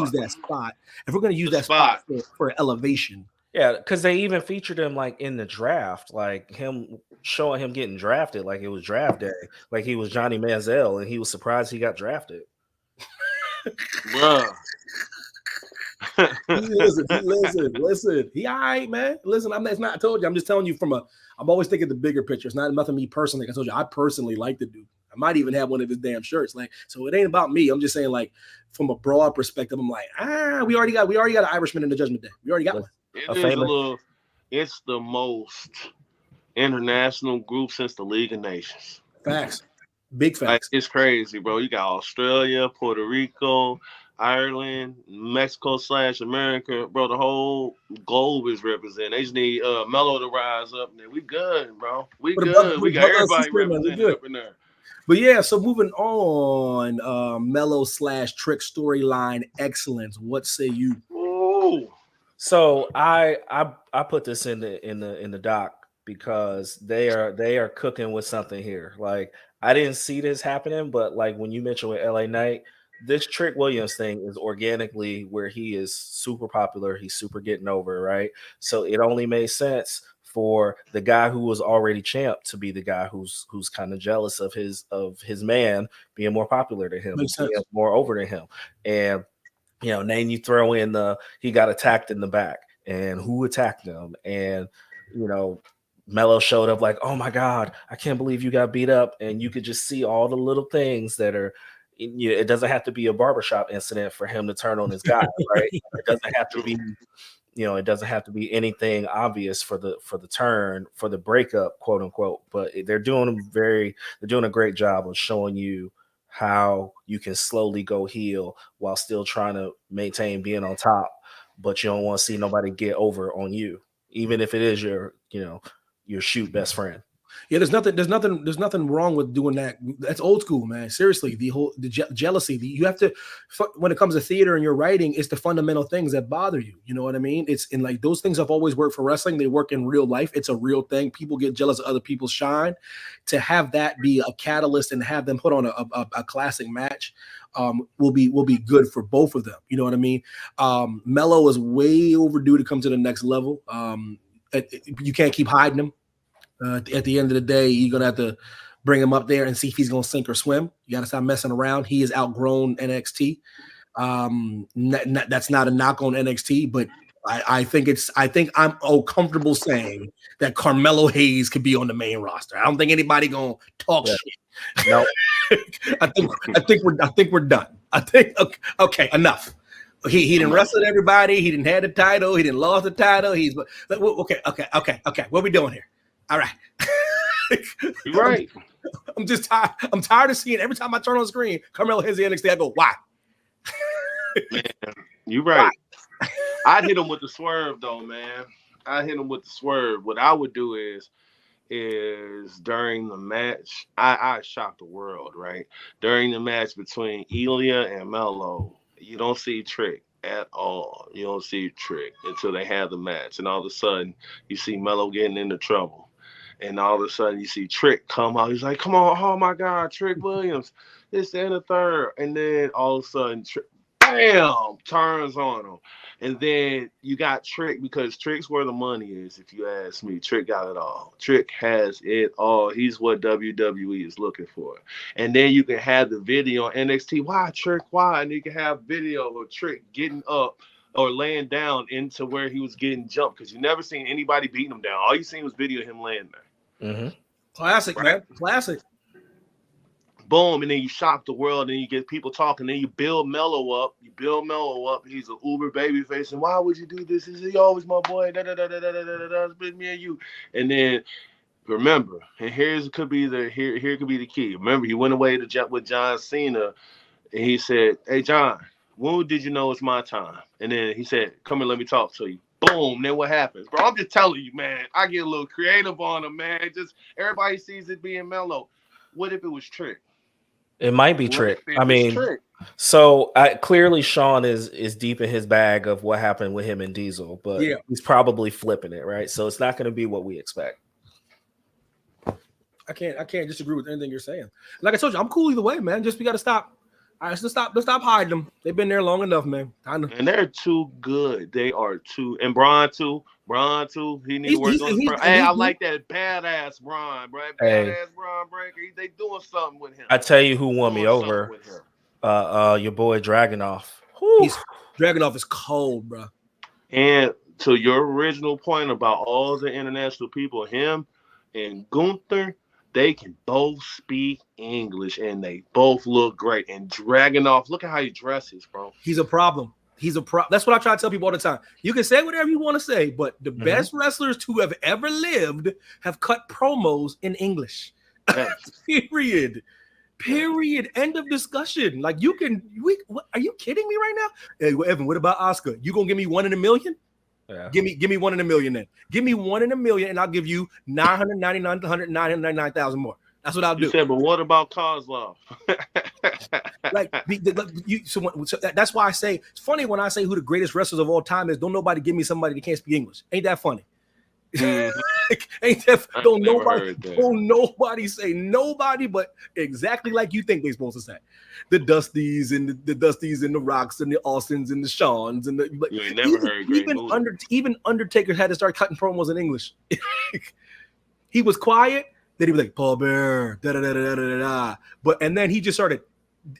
use that spot, for elevation. Yeah, because they even featured him like in the draft, like him showing him getting drafted, like it was draft day, like he was Johnny Manziel, and he was surprised he got drafted. Bruh. Listen. He all right, man. Listen, it's not. I told you. I'm just telling you I'm always thinking the bigger picture. It's not nothing me personally. Like I told you, I personally like the dude. I might even have one of his damn shirts. Like, so it ain't about me. I'm just saying, like, from a broad perspective, I'm like, we already got an Irishman in the Judgment Day. We already got one. It's the most international group since the League of Nations. Facts. Big facts. Like, it's crazy, bro. You got Australia, Puerto Rico, Ireland, Mexico / America, bro. The whole globe is represented. They just need Melo to rise up, and then we good, bro. We good. We got everybody represented up in there. But yeah, so moving on, Melo / Trick storyline excellence. What say you? Ooh. So I put this in the doc because they are cooking with something here. Like, I didn't see this happening, but like when you mentioned with LA Knight, this Trick Williams thing is organically where he is super popular. He's super getting over, right? So it only made sense for the guy who was already champ to be the guy who's kind of jealous of his man being more popular than him, being more over than him. And then you throw in he got attacked in the back, and who attacked him, and Melo showed up like, oh my God, I can't believe you got beat up. And you could just see all the little things that are, it doesn't have to be a barbershop incident for him to turn on his guy, right? It doesn't have to be, it doesn't have to be anything obvious for the turn, for the breakup, quote unquote. But they're doing a great job of showing you how you can slowly go heel while still trying to maintain being on top, but you don't want to see nobody get over on you, even if it is your shoot best friend. Yeah, there's nothing wrong with doing that. That's old school, man. Seriously, the jealousy. You have to, when it comes to theater and you're writing, it's the fundamental things that bother you. You know what I mean? It's in like those things have always worked for wrestling. They work in real life. It's a real thing. People get jealous of other people's shine. To have that be a catalyst and have them put on a classic match will be good for both of them. You know what I mean? Melo is way overdue to come to the next level. You can't keep hiding him. At the end of the day, you're going to have to bring him up there and see if he's going to sink or swim. You got to stop messing around. He has outgrown NXT. That's not a knock on NXT, but I think I'm comfortable saying that Carmelo Hayes could be on the main roster. I don't think anybody going to talk shit. No, I think we're done. I think, okay, enough. He didn't wrestle everybody. He didn't have the title. He didn't lost the title. Okay. What are we doing here? All right. You're right. I'm just tired. I'm tired of seeing every time I turn on the screen, Carmelo hits the NXT. I go, why? Man, you're right. I'd hit him with the swerve, though, man. I'd hit him with the swerve. What I would do is during the match, I shock the world, right? During the match between Ilya and Melo, you don't see Trick at all. You don't see Trick until they have the match. And all of a sudden, you see Melo getting into trouble. And all of a sudden, you see Trick come out. He's like, come on, oh my God, Trick Williams. This and the third. And then all of a sudden, Trick, bam, turns on him. And then you got Trick, because Trick's where the money is, if you ask me. Trick got it all. Trick has it all. He's what WWE is looking for. And then you can have the video on NXT. Why, Trick? Why? And you can have video of Trick getting up or laying down into where he was getting jumped, because you never seen anybody beating him down. All you seen was video of him laying there. Mm-hmm. Classic, right? Man. Classic. Boom, and then you shock the world, and you get people talking. Then you build Melo up. He's an uber baby face, and why would you do this? He's always my boy. It's been me and you. And then remember, and here could be the key. Remember, he went away with John Cena, and he said, "Hey, John, when did you know it's my time?" And then he said, "Come here, let me talk to you." Boom, then what happens? Bro, I'm just telling you, man. I get a little creative on him, man. Just everybody sees it being Melo. What if it was Trick? It might be Trick. I mean, so clearly Sean is deep in his bag of what happened with him and Diesel, but he's probably flipping it, right? So it's not going to be what we expect. I can't disagree with anything you're saying. Like I told you, I'm cool either way, man. Just we got to stop. All right, let's stop hiding them. They've been there long enough, man. And they're too good. They are too. And Braun too. He needs to work on his. Hey, I like that badass Braun, bro. Badass Braun Breaker. They doing something with him. I tell you who won me over. Your boy Dragunov. He's Dragunov is cold, bro. And to your original point about all the international people, him and Gunther, they can both speak English and they both look great. And Dragunov, look at how he dresses, bro. He's a problem. That's what I try to tell people all the time. You can say whatever you want to say, but the best wrestlers to have ever lived have cut promos in English. Yes. Period. End of discussion. Like are you kidding me right now? Hey, Evan, what about Oscar? You gonna give me 1 in a million? Yeah. Give me 1 in a million then. Give me 1 in a million, and I'll give you 999,000 more. That's what I'll do. You said, but what about Kozlov? So that's why I say it's funny when I say who the greatest wrestlers of all time is. Don't nobody give me somebody that can't speak English. Ain't that funny? Don't nobody say nobody, but exactly like you think they're supposed to say. The Dusties and the Dusties and the Rocks and the Austins and the Shawns and you ain't never heard even Undertaker had to start cutting promos in English. He was quiet. Then he was like Paul Bear, da da da da da da. But and then he just started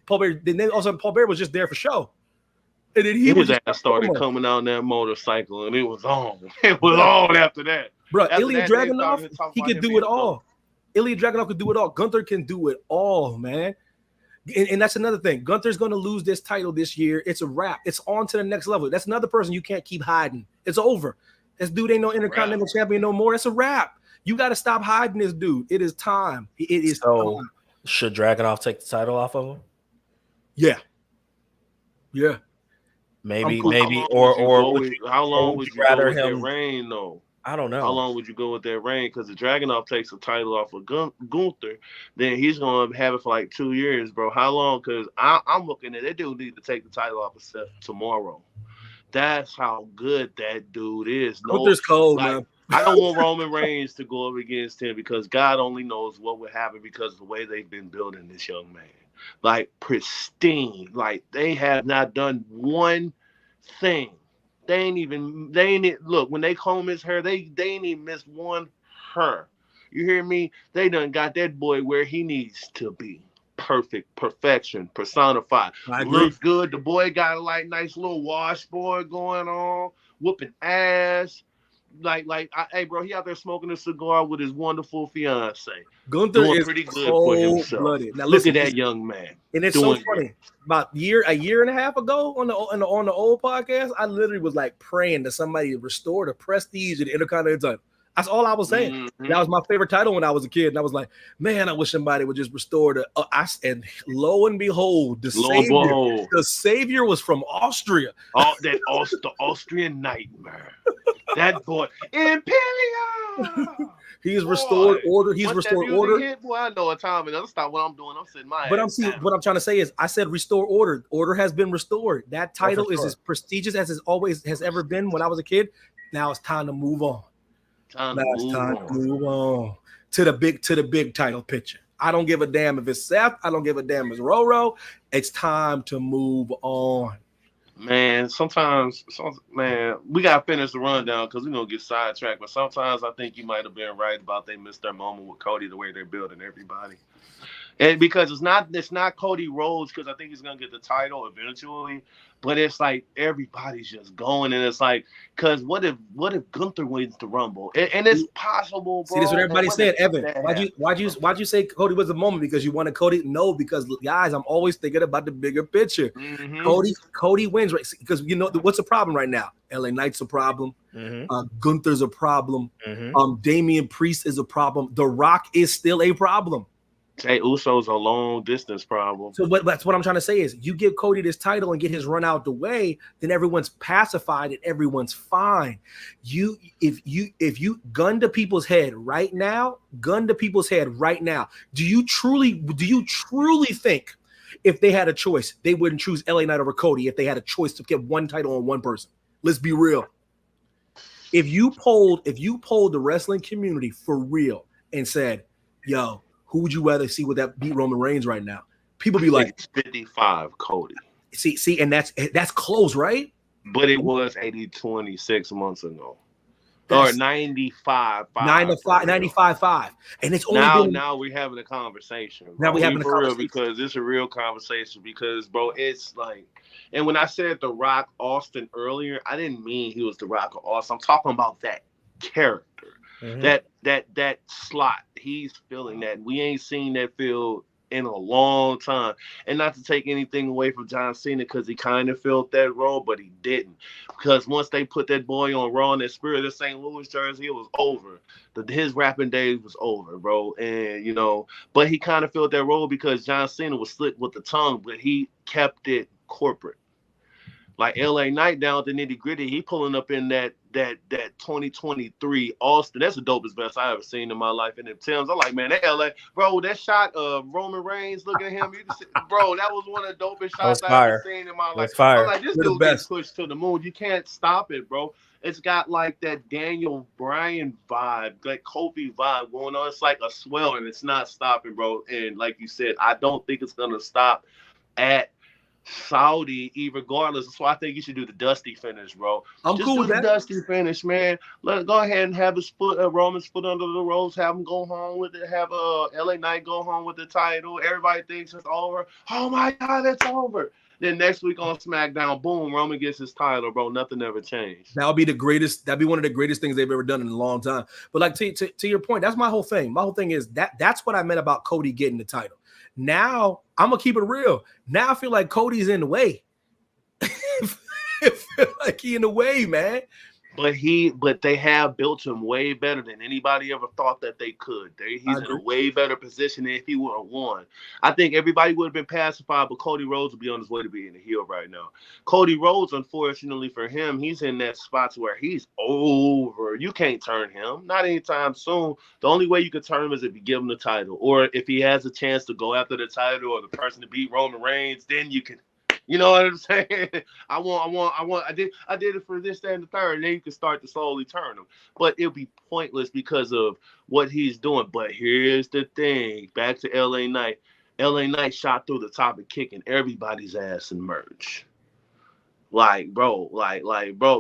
Paul Bear. Then also Paul Bear was just there for show. And then his ass started coming out on that motorcycle, and it was on. It was on after that. Bro, Ilya Dragunov, he could do it all. Ilya Dragunov could do it all. Gunther can do it all, man. And that's another thing. Gunther's going to lose this title this year. It's a wrap. It's on to the next level. That's another person you can't keep hiding. It's over. This dude ain't no Intercontinental Champion no more. It's a wrap. You got to stop hiding this dude. It is time. It is time. Should Dragunov take the title off of him? Yeah. Maybe, how long would you rather him that reign though? I don't know. How long would you go with that reign? Because if Dragunov takes the title off of Gunther, then he's going to have it for like 2 years, bro. How long? Because I'm looking at that dude need to take the title off of Seth tomorrow. That's how good that dude is. Gunther's cold, man. I don't want Roman Reigns to go up against him because God only knows what would happen because of the way they've been building this young man. Like pristine. Like they have not done one thing. Look, when they comb his hair, they ain't even missed one hair. You hear me? They done got that boy where he needs to be. Perfection, personified. Looks good. The boy got a nice little washboard going on, whooping ass. Hey, bro, he out there smoking a cigar with his wonderful fiance. Gunther is pretty good for himself. Now look at that young man. And it's so funny. About a year and a half ago on the old podcast, I literally was like praying that somebody restore the prestige of the Intercontinental title. That's all I was saying. Mm-hmm. That was my favorite title when I was a kid. And I was like, man, I wish somebody would just restore the. And lo and behold, the savior was from Austria. Oh, the Austrian nightmare. That boy, Imperial. He's restored order. He's restored order. Boy, I know a time, and I'll stop what I'm doing. I'm sitting my. But what I'm trying to say is, I said restore order. Order has been restored. That title is as prestigious as it always has ever been when I was a kid. Now it's time to move on. Move on to the big title picture. I don't give a damn if it's Seth. I don't give a damn if it's Roro. It's time to move on. Man, sometimes we gotta finish the rundown because we're gonna get sidetracked. But sometimes I think you might have been right about they missed their moment with Cody, the way they're building everybody. And because it's not Cody Rhodes, because I think he's gonna get the title eventually, but it's like everybody's just going, and it's like, because what if Gunther wins the Rumble? And it's possible, bro. See, that's what everybody said. Evan, why'd you say Cody was the moment? Because you wanted Cody? No, because guys, I'm always thinking about the bigger picture. Mm-hmm. Cody wins, right? Because you know what's the problem right now? LA Knight's a problem. Mm-hmm. Gunther's a problem. Mm-hmm. Damian Priest is a problem. The Rock is still a problem. Jey Uso's a long distance problem. So that's what I'm trying to say is you give Cody this title and get his run out the way, then everyone's pacified and everyone's fine. If you gun to people's head right now, do you truly think if they had a choice, they wouldn't choose LA Knight over Cody if they had a choice to get one title on one person? Let's be real. If you polled the wrestling community for real and said, yo, who would you rather see with that beat Roman Reigns right now? People be like 55 Cody. See, and that's close, right? But it was 80-20 6 months ago. Or That's 95, 95, 95.5. And it's only been now we're having a conversation, now bro. we having a For real, conversation. because it's a real conversation. Because, bro, it's like, and when I said The Rock Austin earlier, I didn't mean he was The Rock or Austin. I'm talking about that character, that slot. He's filling that. We ain't seen that field in a long time. And not to take anything away from John Cena, because he kind of filled that role, but he didn't. Because once they put that boy on Raw in that Spirit of St. Louis jersey, it was over. His rapping days was over, bro. And, but he kind of filled that role because John Cena was slick with the tongue, but he kept it corporate. Like LA Knight down at the nitty gritty, he pulling up in that 2023 Austin. That's the dopest vest I ever seen in my life. And in Tim's, I'm like, man, that LA, bro, that shot of Roman Reigns looking at him, you can see, bro, that was one of the dopest shots I ever seen in my life. I'm like, this dude gets pushed to the moon. You can't stop it, bro. It's got like that Daniel Bryan vibe, that Kofi vibe going on. It's like a swell, and it's not stopping, bro. And like you said, I don't think it's gonna stop at Saudi, regardless. That's why I think you should do the Dusty finish, bro. I'm Just cool do with the that. Dusty finish, man. Go ahead and have his foot, Roman's foot under the ropes. Have him go home with it. Have LA Knight go home with the title. Everybody thinks it's over. Oh my God, it's over. Then next week on SmackDown, boom, Roman gets his title, bro. Nothing ever changed. That'll be the greatest. That'd be one of the greatest things they've ever done in a long time. But like to your point, that's my whole thing. My whole thing is that's what I meant about Cody getting the title. Now I'm gonna keep it real. Now I feel like Cody's in the way. I feel like he in the way, man. But they have built him way better than anybody ever thought that they could. He's in a way better position than if he would have won. I think everybody would have been pacified, but Cody Rhodes would be on his way to being a heel right now. Cody Rhodes, unfortunately for him, he's in that spot where he's over. You can't turn him, not anytime soon. The only way you can turn him is if you give him the title, or if he has a chance to go after the title or the person to beat Roman Reigns, then you can. You know what I'm saying? I did it for this, that, and the third, and then you can start to slowly turn him. But it'll be pointless because of what he's doing. But here's the thing. Back to LA Knight. LA Knight shot through the top and kicking everybody's ass in merch. Like, bro,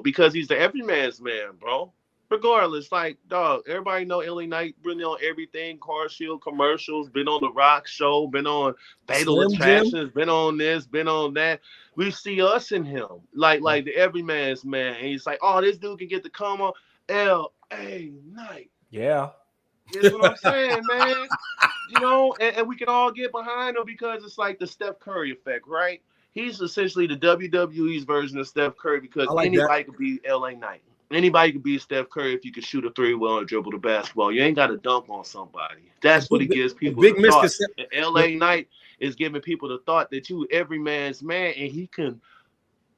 because he's the everyman's man, bro. Regardless, like, dog, everybody know LA Knight really on everything, Car Shield commercials, been on the Rock Show, been on Fatal Attractions, been on this, been on that. We see us in him, like the everyman's man. And he's like, oh, this dude can get to come on LA Knight. Yeah. That's what I'm saying, man. And we can all get behind him because it's like the Steph Curry effect, right? He's essentially the WWE's version of Steph Curry because anybody could be LA Knight. Anybody could be Steph Curry if you could shoot a three well and dribble the basketball. You ain't got to dunk on somebody. That's what he gives people the thought. LA Knight is giving people the thought that you every man's man and he can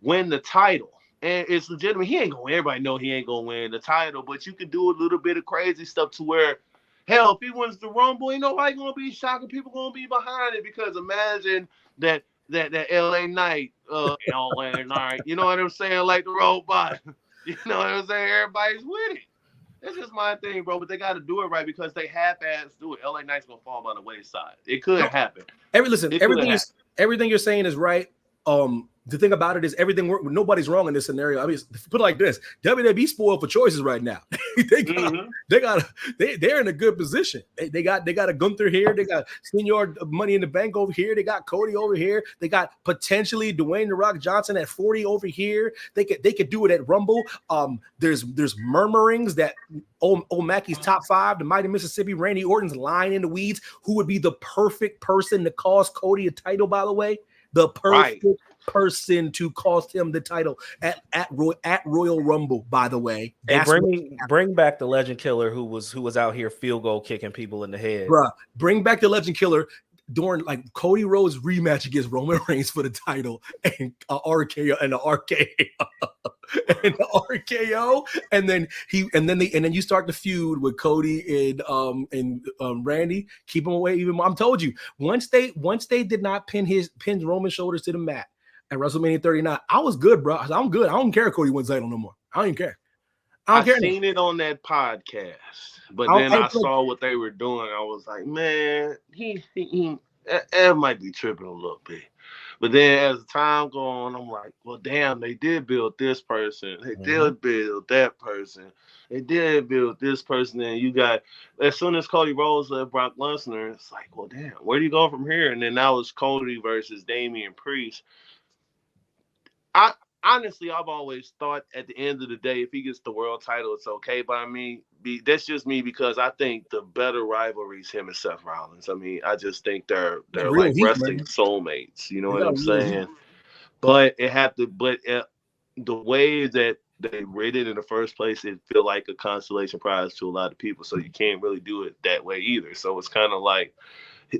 win the title. And it's legitimate. He ain't going to everybody know he ain't going to win the title, but you can do a little bit of crazy stuff to where, hell, if he wins the Rumble, ain't nobody going to be shocked and people going to be behind it because imagine that LA Knight, LA Knight, you know what I'm saying? Like the robot. You know what I'm saying? Everybody's with it. That's just my thing, bro. But they got to do it right because they half-ass do it. LA Knight's going to fall by the wayside. It could happen. Everything you're saying is right. The thing about it is nobody's wrong in this scenario. I mean, put it like this: WWE spoiled for choices right now. They're in a good position. They got a Gunther here. They got Senior Money in the Bank over here. They got Cody over here. They got potentially Dwayne The Rock Johnson at 40 over here. They could do it at Rumble. There's murmurings that O'Mackey's top 5, the Mighty Mississippi, Randy Orton's lying in the weeds. Who would be the perfect person to cost Cody a title? By the way, the perfect person to cost him the title at Royal Rumble, by the way. Bring back the Legend Killer who was out here field goal kicking people in the head. Bruh, bring back the Legend Killer during like Cody Rhodes rematch against Roman Reigns for the title and RKO and the RKO, and then you start the feud with Cody and Randy. Keep him away even more. I'm told you once they did not pin Roman's shoulders to the mat at WrestleMania 39, I was good, bro. I'm good. I don't care if Cody wins title no more. I don't even care. I seen it on that podcast, but then I saw what they were doing. I was like, man, he might be tripping a little bit. But then as time go on, I'm like, well, damn, they did build this person. They did build that person. They did build this person. And you got, as soon as Cody Rhodes left Brock Lesnar, it's like, well, damn, where do you go from here? And then now it's Cody versus Damian Priest. I honestly, I've always thought at the end of the day, if he gets the world title, it's okay by me. That's just me because I think the better rivalry is him and Seth Rollins. I mean, I just think they're real like heat, wrestling man. soulmates. You know They what got I'm real heat. saying? But it had to. But the way that they rated in the first place, it feel like a consolation prize to a lot of people. So you can't really do it that way either. So it's kind of like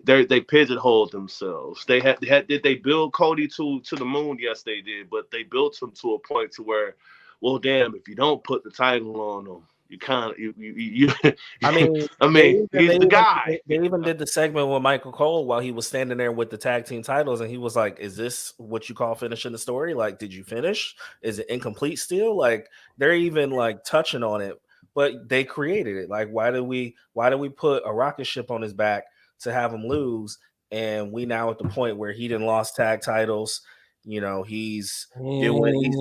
they pigeonholed themselves. They had did they build Cody to the moon? Yes, they did, but they built him to a point to where, well, damn, if you don't put the title on him, you kind of you I mean, I mean, he's the guy. they even did the segment with Michael Cole while he was standing there with the tag team titles, and he was like, "Is this what you call finishing the story? Like, did you finish? Is it incomplete still?" Like, they're even like touching on it, but they created it. Like, why did we put a rocket ship on his back to have him lose? And we now at the point where he didn't lost tag titles. You know, he's doing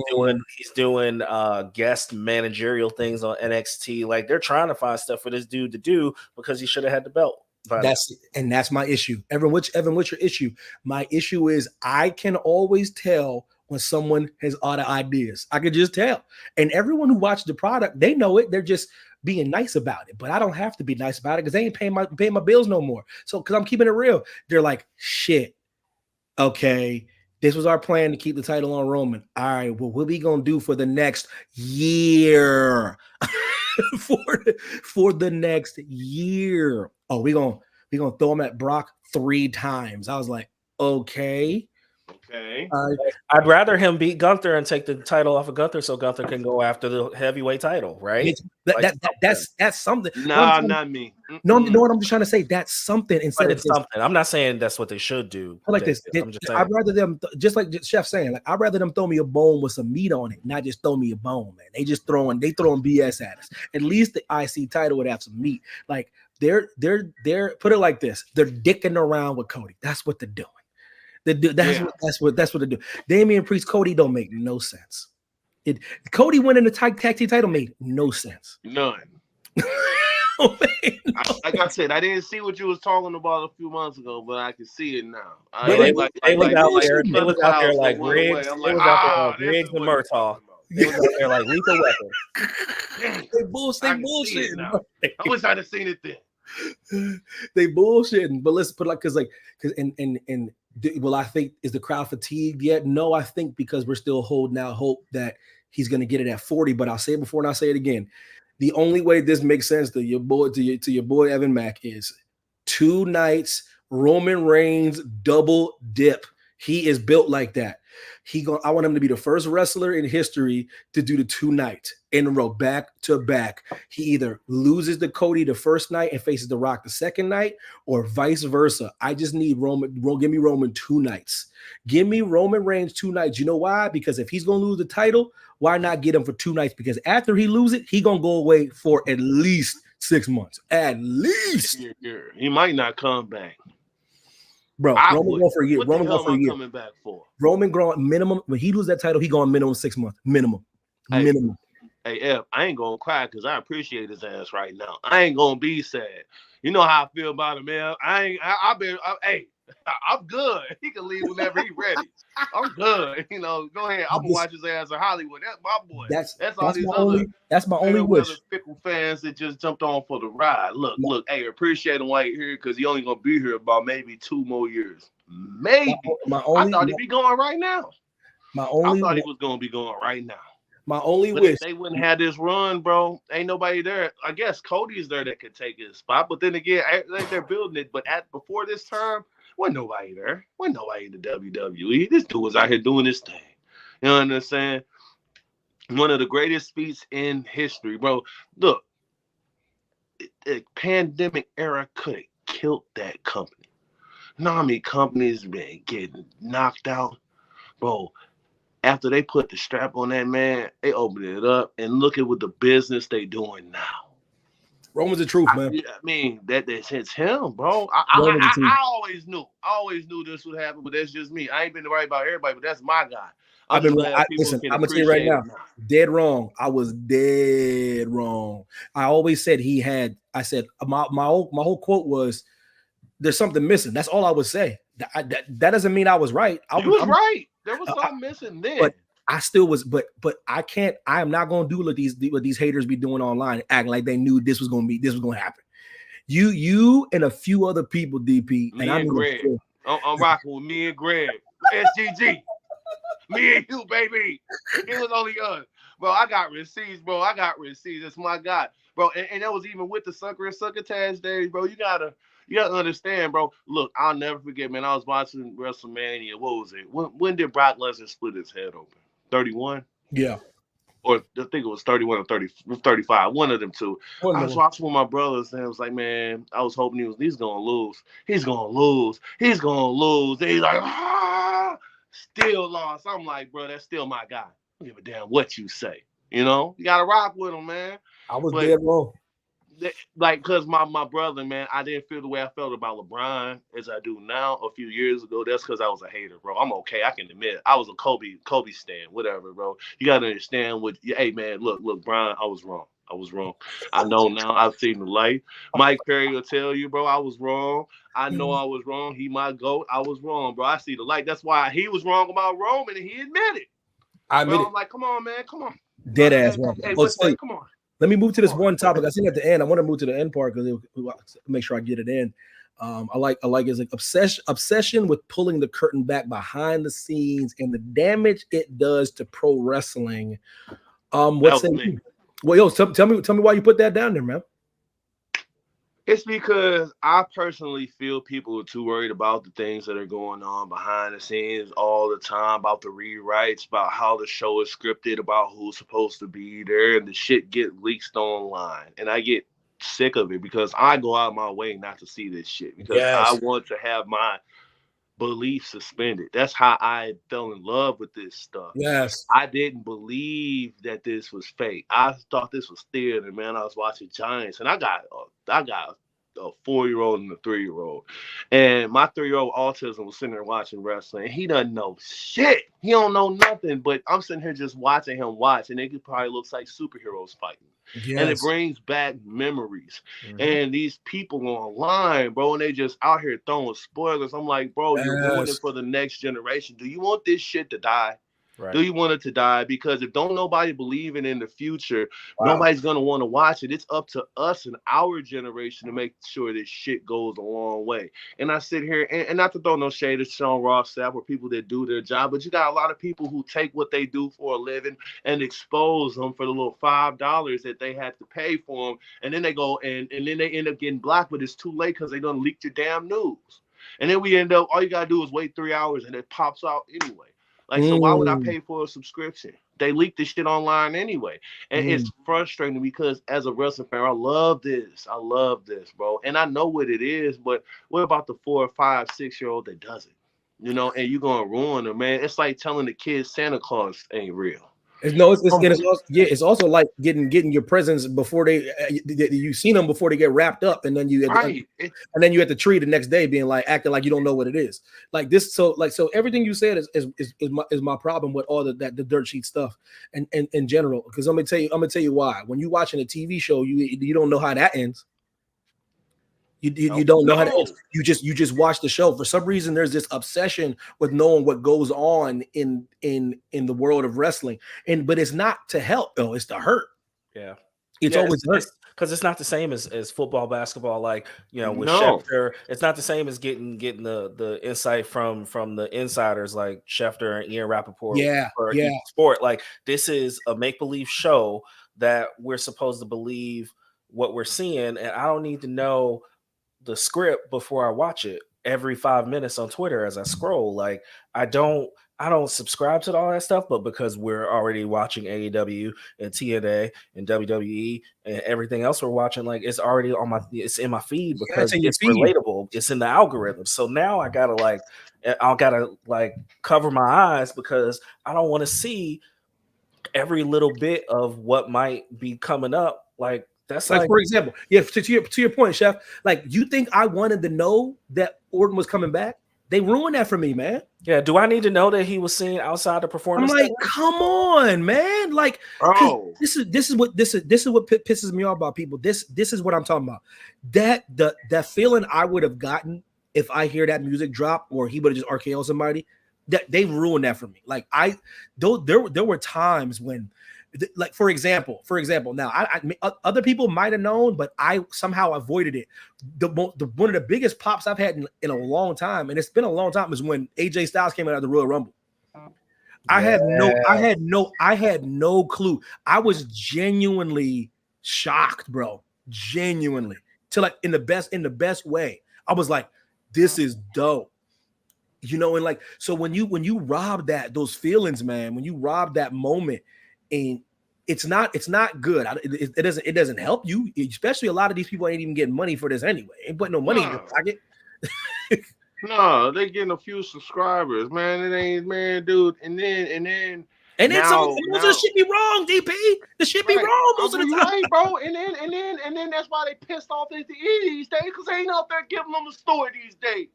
guest managerial things on NXT. Like, they're trying to find stuff for this dude to do because he should have had the belt. That's my issue. Evan, what's your issue? My issue is I can always tell when someone has other ideas. I could just tell. And everyone who watched the product, they know it. They're just being nice about it. But I don't have to be nice about it because they ain't paying my bills no more. So because I'm keeping it real, they're like, shit. Okay. This was our plan to keep the title on Roman. All right, well, what we gonna do for the next year? for the next year. Oh, we gonna throw him at Brock 3 times. I was like, okay. Okay. I'd rather him beat Gunther and take the title off of Gunther so Gunther can go after the heavyweight title, right? That's something. Nah, not me. No, you know what I'm just trying to say? That's something instead of something. I'm not saying that's what they should do. Like this. I'm just saying. I'd rather them, just like Chef saying, like I'd rather them throw me a bone with some meat on it, not just throw me a bone, man. They throwing BS at us. At least the IC title would have some meat. Like they're put it like this. They're dicking around with Cody. That's what they're doing. That's what they do. Damian Priest, Cody don't make no sense. Cody winning the tag team title made no sense. None. Like I said, I didn't see what you was talking about a few months ago, but I can see it now. It was out there like Riggs and Murtaugh. It was out there like Lethal Weapon. They bullshitting. I wish I'd have seen it then. They bullshitting, but let's put because I think is the crowd fatigued yet? No, I think because we're still holding out hope that he's going to get it at 40. But I'll say it before and I'll say it again. The only way this makes sense to your boy Evan Mack is 2 nights Roman Reigns double dip. He is built like that. I want him to be the first wrestler in history to do the 2 nights in a row, back to back. He either loses to Cody the first night and faces The Rock the second night, or vice versa. I just need give me Roman 2 nights. Give me Roman Reigns 2 nights. You know why? Because if he's going to lose the title, why not get him for 2 nights? Because after he loses it, he's going to go away for at least 6 months. At least. He might not come back. Bro, Roman going for a year. What Roman the hell going for a year. Coming back for? Roman growing minimum. When he loses that title, he going minimum 6 months. Minimum. Hey, F, I ain't gonna cry because I appreciate his ass right now. I ain't gonna be sad. You know how I feel about him, man. I'm good. He can leave whenever he's ready. I'm good. You know, go ahead. I'm gonna watch his ass in Hollywood. That's my boy. That's my only wish. Fickle fans that just jumped on for the ride. Look. Hey, appreciate him while he's here because he only gonna be here about maybe 2 more years. Maybe. I thought he'd be going right now. I thought he was gonna be going right now. My only wish. If they wouldn't have this run, bro, ain't nobody there. I guess Cody's there that could take his spot. But then again, they're building it. But before this term, wasn't nobody there. Wasn't nobody in the WWE. This dude was out here doing this thing. You know what I'm saying? One of the greatest feats in history, bro. Look, the pandemic era could have killed that company. You know how many companies been getting knocked out? Bro, after they put the strap on that man, they opened it up and look at what the business they doing now. Roman's the truth, man. I mean, that's him, bro. Roman's the truth. I always knew this would happen, but that's just me. I ain't been right about everybody, but that's my guy. I'm just glad people Listen, can I'm gonna tell you right appreciate now, it now. dead wrong. I was dead wrong. I always said he had. I said my whole quote was, "There's something missing." That's all I would say. That doesn't mean I was right. You was right. There was something missing then. But I still was. But I can't. I am not going to do what these haters be doing online, acting like they knew this was going to happen. You and a few other people, DP, me and Greg. I'm rocking with me and Greg. SGG. Me and you, baby. It was only us. Bro, I got receipts, bro. It's my God. Bro, and that was even with the sucker and succotash days, bro. You gotta understand, bro. Look, I'll never forget, man. I was watching WrestleMania. What was it? When did Brock Lesnar split his head open? 31? Yeah. Or I think it was 31 or 35. One of them two. I was watching with my brothers, and I was like, man, I was hoping he's gonna lose. He's gonna lose. And he's like, still lost. I'm like, bro, that's still my guy. I don't give a damn what you say. You know, you gotta rock with him, man. I was dead wrong. Like, cause my brother, man, I didn't feel the way I felt about LeBron as I do now. A few years ago, that's because I was a hater, bro. I'm okay. I can admit I was a Kobe stan, whatever, bro. You gotta understand hey, man, look, Brian, I was wrong. I know now. I've seen the light. Mike Perry will tell you, bro, I was wrong. I know I was wrong. He my GOAT. I was wrong, bro. I see the light. That's why he was wrong about Roman, and he admitted. I admit it. I'm like, come on, man, come on. Dead ass wrong. Hey, come on. Let me move to this one topic. I think at the end, I want to move to the end part because make sure I get it in. I like it's like obsession with pulling the curtain back behind the scenes and the damage it does to pro wrestling. What's that? Well, yo, tell me why you put that down there, man. It's because I personally feel people are too worried about the things that are going on behind the scenes all the time, about the rewrites, about how the show is scripted, about who's supposed to be there, and the shit get leaked online. And I get sick of it because I go out of my way not to see this shit because I want to have my belief suspended. That's how I fell in love with this stuff. Yes. I didn't believe that this was fake. I thought this was theater, man. I was watching Giants, and I got a 4-year-old and a 3-year-old. And my 3-year-old autism was sitting there watching wrestling. He doesn't know shit. He don't know nothing. But I'm sitting here just watching him watch, and it probably looks like superheroes fighting. Yes. And it brings back memories. Mm-hmm. And these people online, bro, and they just out here throwing spoilers. I'm like, bro, you're ruining for the next generation. Do you want this shit to die? Right. Do you want it to die? Because if don't nobody believe in the future, nobody's going to want to watch it. It's up to us and our generation to make sure this shit goes a long way. And I sit here, and not to throw no shade at Sean Ross staff or people that do their job, but you got a lot of people who take what they do for a living and expose them for the little $5 that they have to pay for them. And then they go and then they end up getting blocked, but it's too late because they done leaked your damn news. And then we end up, all you got to do is wait 3 hours and it pops out anyway. Like, so why would I pay for a subscription? They leak this shit online anyway. And it's frustrating because as a wrestling fan, I love this, bro. And I know what it is, but what about the 4, 5, 6-year-old that does it? You know, and you're going to ruin them, man. It's like telling the kids Santa Claus ain't real. It's also like getting your presents before you've seen them before they get wrapped up, and then you at the tree the next day being like acting like you don't know what it is. Like this, so everything you said is my problem with all the dirt sheet stuff and in general. Because I'm gonna tell you why. When you're watching a TV show, you don't know how that ends. You don't know how to ends. You just watch the show. For some reason, there's this obsession with knowing what goes on in the world of wrestling, but it's not to help though; it's to hurt. Yeah, it's always hurt because it's not the same as football, basketball. Like with Schefter, it's not the same as getting the insight from the insiders like Schefter and Ian Rappaport. Yeah. Sport. Like this is a make believe show that we're supposed to believe what we're seeing, and I don't need to know the script before I watch it every 5 minutes on Twitter as I scroll. Like I don't subscribe to all that stuff, but because we're already watching AEW and TNA and WWE and everything else we're watching, like it's already it's in my feed because it's relatable. It's in the algorithm. So now I gotta cover my eyes because I don't want to see every little bit of what might be coming up. Like That's Like like, for example, yeah. To your point, Chef. Like you think I wanted to know that Orton was coming back? They ruined that for me, man. yeah. Do I need to know that he was seen outside the I'm performance like, center? come on, man. Like, because Bro, this is what pisses me off about people. This is what I'm talking about. That feeling I would have gotten if I hear that music drop or he would have just RKO somebody. That they ruined that for me. Like there were times when, like for example, now other people might have known, but I somehow avoided it. The one of the biggest pops I've had in a long time, and it's been a long time, is when AJ Styles came out of the Royal Rumble. I had no clue. I was genuinely shocked, bro. Genuinely, to like in the best way. I was like, this is dope. You know, and like, so when you rob those feelings, man, when you rob that moment, and it's not good. It doesn't help you, especially a lot of these people ain't even getting money for this anyway. Ain't putting no money in your pocket. no, they getting a few subscribers, man. It ain't, man, dude. And then Some most of the shit be wrong, DP. The shit be wrong most of the time. Right, bro. And then that's why they pissed off at the E these days, because they ain't out there giving them the story these days.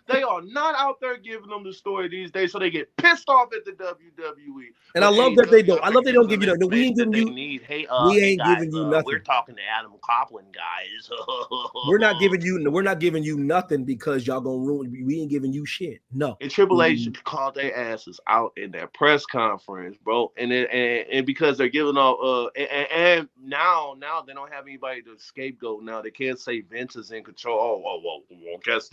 They are not out there giving them the story these days, so they get pissed off at the WWE. And I love that they don't. I love they don't give you that. We ain't giving you. We ain't giving you nothing. We're talking to Adam Copeland, guys. We're not giving you nothing because y'all gonna ruin. We ain't giving you shit. No. And Triple H called their asses out in that press conference, bro. And because they're giving off and now they don't have anybody to scapegoat. Now they can't say Vince is in control. Oh, guess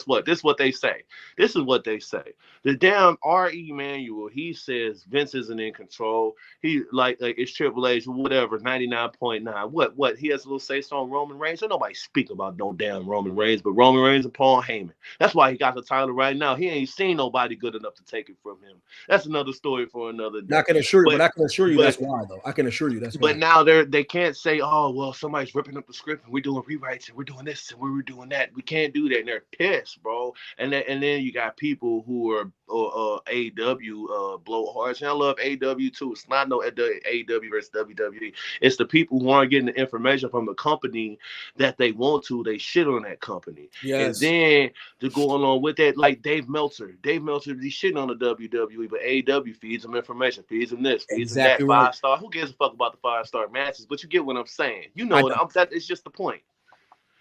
what? This is what they say. This is what they say. The damn R.E. Manual, he says Vince isn't in control. He like it's Triple H, whatever, 99.9. What? He has a little say-so on Roman Reigns. So nobody speak about no damn Roman Reigns, but Roman Reigns and Paul Heyman. That's why he got the title right now. He ain't seen nobody good enough to take it from him. That's another story for another day. I can assure you that's why, though. I can assure you that's why. But now they can't say, oh, well, somebody's ripping up the script and we're doing rewrites and we're doing this and we're doing that. We can't do that. And they're pissed, bro. And then you got people who are AEW blowhards. And I love AEW too. It's not no AEW versus WWE. It's the people who aren't getting the information from the company that they want to. They shit on that company. Yes. And then to go along with that, like Dave Meltzer, he's shitting on the WWE, but AEW feeds them information, feeds them this, feeds them that. Right. 5-star. Who gives a fuck about the 5-star matches? But you get what I'm saying. You know that it's just the point.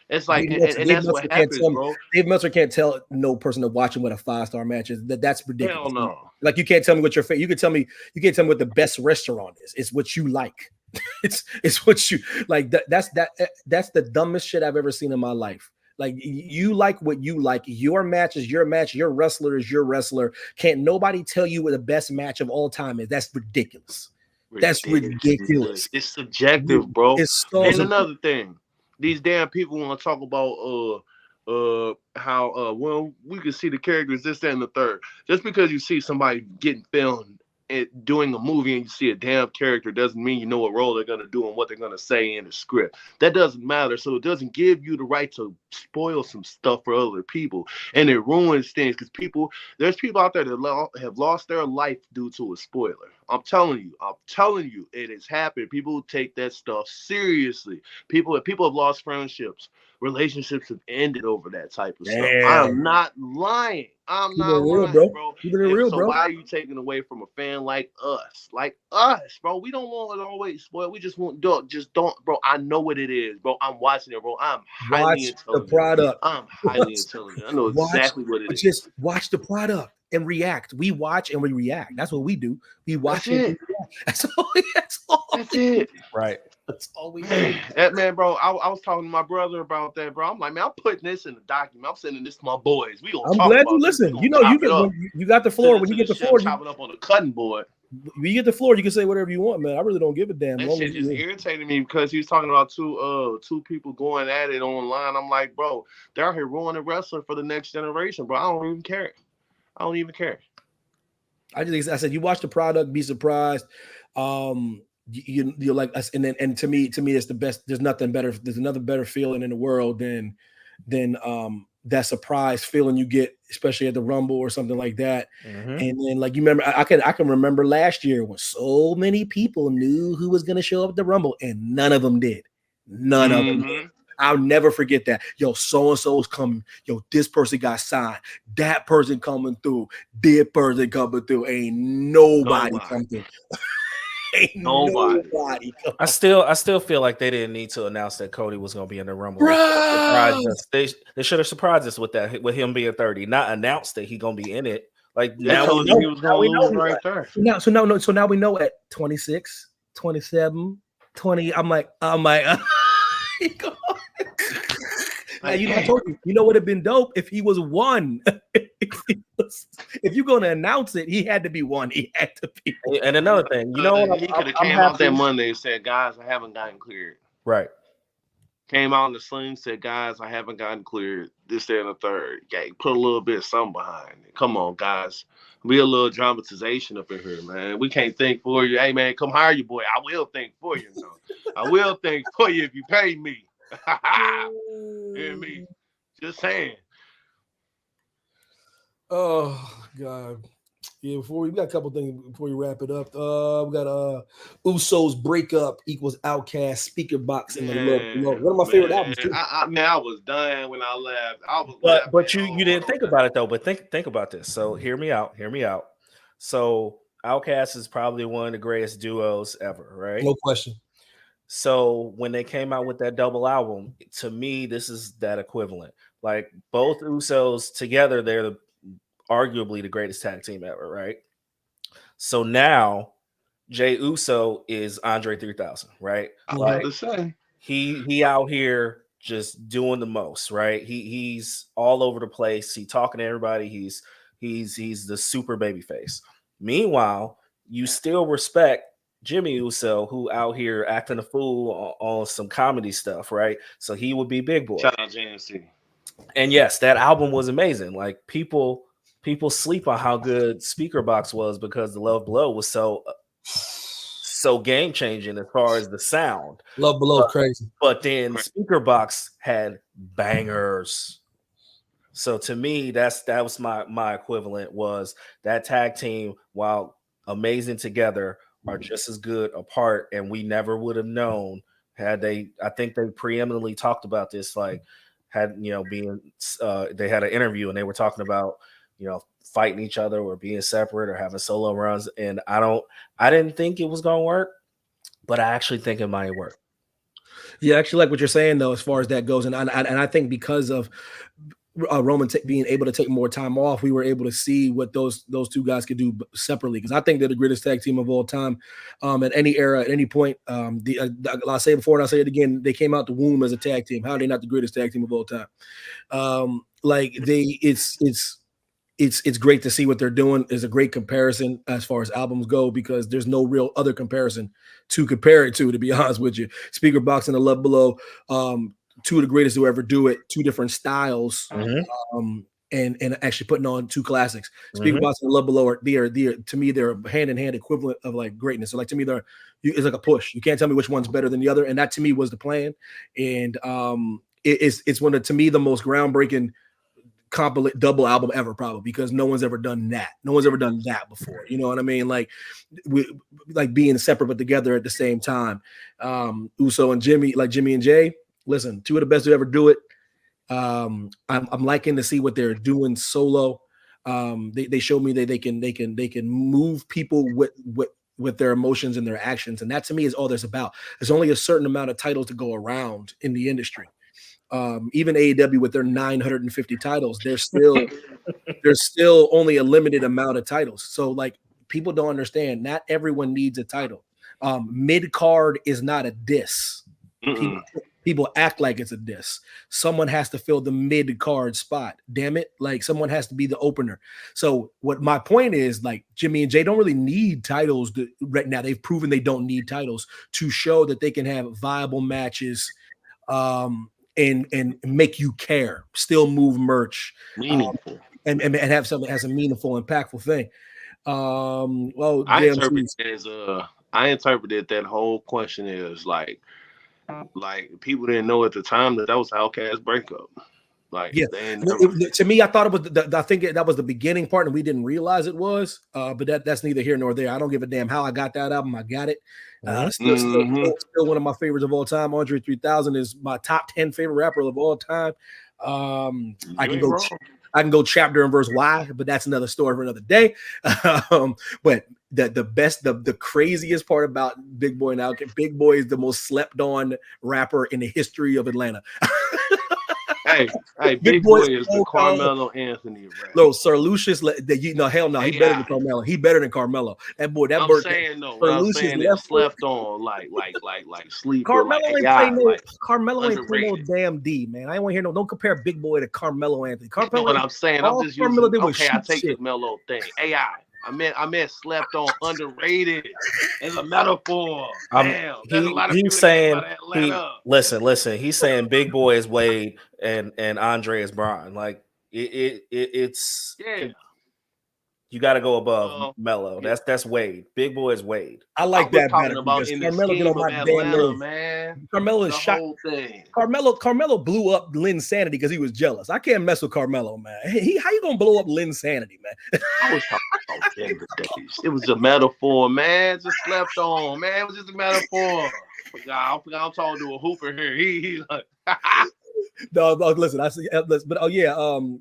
It's like, and that's what happens, bro. Dave Meltzer can't tell no person to watch him what a 5-star match is. That's ridiculous. Hell no. Like you can't tell me what your you can tell me what the best restaurant is. It's what you like. it's what you like. That's the dumbest shit I've ever seen in my life. Like you like what you like. Your match is your match. Your wrestler is your wrestler. Can't nobody tell you what the best match of all time is. That's ridiculous. That's ridiculous. It's subjective, bro. It's so and another thing, these damn people want to talk about how well we can see the characters, this, that, and the third. Just because you see somebody getting filmed and doing a movie and you see a damn character doesn't mean you know what role they're gonna do and what they're gonna say in the script. That doesn't matter. So it doesn't give you the right to spoil some stuff for other people, and it ruins things because there's people out there that have lost their life due to a spoiler. I'm telling you, it has happened. People take that stuff seriously. People have lost friendships. Relationships have ended over that type of stuff. I'm not lying. I'm not lying, bro. So why are you taking away from a fan like us? Like us, bro. We don't want it always spoiled. We just want don't, bro. I know what it is, bro. I'm watching it, bro. I'm highly intelligent. The product. I'm highly intelligent. I know exactly what it is. Just watch the product and react. We watch and we react. That's what we do. We watch and we react. That's all. That's it. Right. That's all we do. Man, bro, I was talking to my brother about that, bro. I'm like, man, I'm putting this in the document. I'm sending this to my boys. I'm glad you listen. You know, you got the floor. When you get the floor, chop it up on the cutting board. When you get the floor, you can say whatever you want, man. I really don't give a damn. That shit just irritated me because he was talking about two people going at it online. I'm like, bro, they're out here ruining wrestling for the next generation, bro. I don't even care. I said, you watch the product, be surprised. You're like us, and to me, it's the best. There's nothing better. There's another better feeling in the world than that surprise feeling you get, especially at the Rumble or something like that. Mm-hmm. And then, like, you remember, I can remember last year when so many people knew who was going to show up at the Rumble, and none of them did. None of it. I'll never forget that. Yo, so-and-so's coming. Yo, this person got signed. That person coming through. This person coming through. Ain't nobody coming through. Ain't nobody coming. I still feel like they didn't need to announce that Cody was going to be in the Rumble. They should have surprised us with that, with him being 30. Not announced that he going to be in it. Like now we know, he was going to lose right there. So now we know at 26, 27, 20. I'm like. You know what would have been dope if he was one. If you're going to announce it, he had to be one. He had to be. And another thing, he could have came out that Monday and said, "Guys, I haven't gotten cleared." Right. Came out in the sling, said, "Guys, I haven't gotten cleared." This, that, and the third. Yeah, put a little bit of something behind it. Come on, guys. Be a little dramatization up in here, man. We can't think for you. Hey, man, come hire you, boy. I will think for you. No. I will think for you if you pay me. Hear me? Just saying. Oh God. Yeah, we got a couple things before we wrap it up. We got Usos breakup equals Outcast speaker box in the look. One of my favorite albums too. I was done when I left. But you didn't think about it though. But think about this. So hear me out. So Outkast is probably one of the greatest duos ever, right? No question. So when they came out with that double album, to me, this is that equivalent. Like both Usos together, they're arguably the greatest tag team ever, right? So now Jey Uso is Andre 3000, right? Like he out here just doing the most, right? He's all over the place. He talking to everybody. He's the super baby face. Meanwhile, you still respect Jimmy Uso, who out here acting a fool on some comedy stuff, right? So he would be Big Boy. Shout out JMC. And yes, that album was amazing. Like people sleep on how good Speaker Box was because the Love Below was so game changing as far as the sound. Love Below crazy. But then Speaker Box had bangers. So to me, that was my equivalent, was that tag team, while amazing together, are just as good apart, and we never would have known had they. I think they preeminently talked about this, like had they had an interview and they were talking about fighting each other or being separate or having solo runs, and I didn't think it was gonna work, but I actually think it might work. Yeah, I actually like what you're saying though, as far as that goes, and I think because of Roman being able to take more time off, we were able to see what those two guys could do separately. Because I think they're the greatest tag team of all time, at any era, at any point. I'll say it before and I'll say it again. They came out the womb as a tag team. How are they not the greatest tag team of all time? It's great to see what they're doing. Is a great comparison as far as albums go, because there's no real other comparison to compare it to be honest with you. Speaker Box and the Love Below, two of the greatest to ever do it, two different styles, and actually putting on two classics. Speaker Box and Love Below to me, they're a hand-in-hand equivalent of like greatness. So like to me, it's like a push. You can't tell me which one's better than the other, and that to me was the plan. And it's one of, to me, the most groundbreaking double album ever, probably, because no one's ever done that. No one's ever done that before. You know what I mean? Like being separate but together at the same time. Uso and Jimmy and Jay. Listen, two of the best to ever do it. I'm liking to see what they're doing solo. They show me that they can move people with their emotions and their actions, and that to me is all there's about. There's only a certain amount of titles to go around in the industry. Even AEW with their 950 titles, there's still only a limited amount of titles. So like people don't understand, not everyone needs a title. Mid card is not a diss. People act like it's a diss. Someone has to fill the mid card spot. Damn it. Like someone has to be the opener. So what my point is, like Jimmy and Jay don't really need titles right now. They've proven they don't need titles to show that they can have viable matches, and make you care, still move merch, meaningful, and have something as a meaningful, impactful thing. I interpreted that whole question as like people didn't know at the time that was Outkast breakup. Like, Yeah, they ain't never. to me, I thought it was. I think that was the beginning part, and we didn't realize it was. But that's neither here nor there. I don't give a damn how I got that album. I got it. Still one of my favorites of all time. Andre 3000 is my top 10 favorite rapper of all time. I can go chapter and verse why, but that's another story for another day. But the craziest part about Big Boy now, Big Boy is the most slept on rapper in the history of Atlanta. Hey, Big Boy is the Carmelo Anthony rap. No, Sir Lucius, hell no, he better than Carmelo. He better than Carmelo. That boy, that bird. I'm saying it's slept on, like sleep. Carmelo like ain't AI, play no. like Carmelo ain't play no damn D, man. I don't want to hear no. Don't compare Big Boy to Carmelo Anthony. You know what I'm saying? I'm just using. Okay, I take the Melo thing. AI. I meant slept on, underrated as a metaphor. Damn, he's saying listen. He's saying Big Boy is Wade and Andre is Bron. Like it's you got to go above Melo. That's Wade. Big Boy is Wade. I like that better about in the scheme of Atlanta, man. Carmelo is shot. Carmelo blew up Lynn's sanity because he was jealous. I can't mess with Carmelo, man. How you gonna blow up Lynn's sanity, man? I was talking about younger days. It was a metaphor, man. Just slept on, man. It was just a metaphor. I'm talking to a hooper here. He's like. No, listen. I see, but going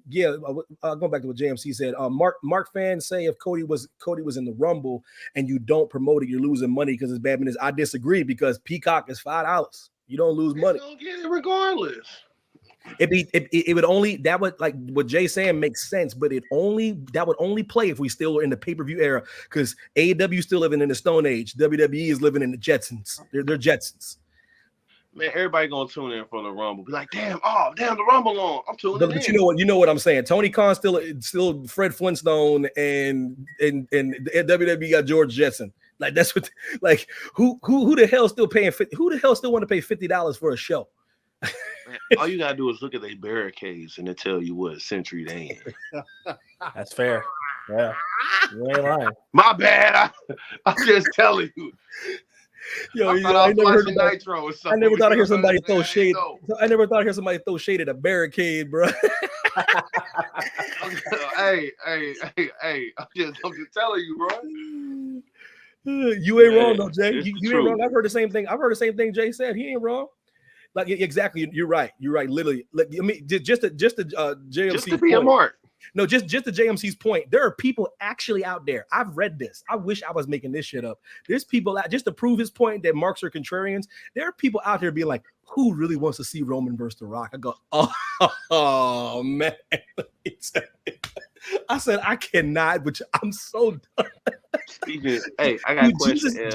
back to what JMC said. Mark fans say if Cody was in the Rumble and you don't promote it, you're losing money because it's bad business. I disagree because Peacock is $5. You don't lose money. You don't get it regardless. It would only that would like what Jay's saying makes sense, but that would only play if we still are in the pay-per-view era because AEW still living in the Stone Age. WWE is living in the Jetsons. They're Jetsons. Man, everybody gonna tune in for the Rumble. Be like, damn, the Rumble on. I'm tuning in. But you know what I'm saying. Tony Khan still Fred Flintstone and WWE got George Jetson. Like that's what like who the hell still paying who the hell still want to pay $50 for a show? Man, all you gotta do is look at their barricades and it tell you what century they in. That's fair. Yeah, you ain't lying. My bad. I'm just telling you. Yo, I never thought I hear somebody throw shade. I never thought I hear somebody throw shade at a barricade, bro. hey, I'm just telling you, bro. You ain't wrong though, Jay. You ain't wrong. I've heard the same thing Jay said. He ain't wrong. Like exactly, you're right. Literally, like I mean, just to JMC just to be a mark. No, just to JMC's point, there are people actually out there. I've read this. I wish I was making this shit up. There's people out just to prove his point that Marks are contrarians. There are people out there being like, who really wants to see Roman versus The Rock? I go, oh man. I said I cannot, but I'm so done. Hey, I got a question.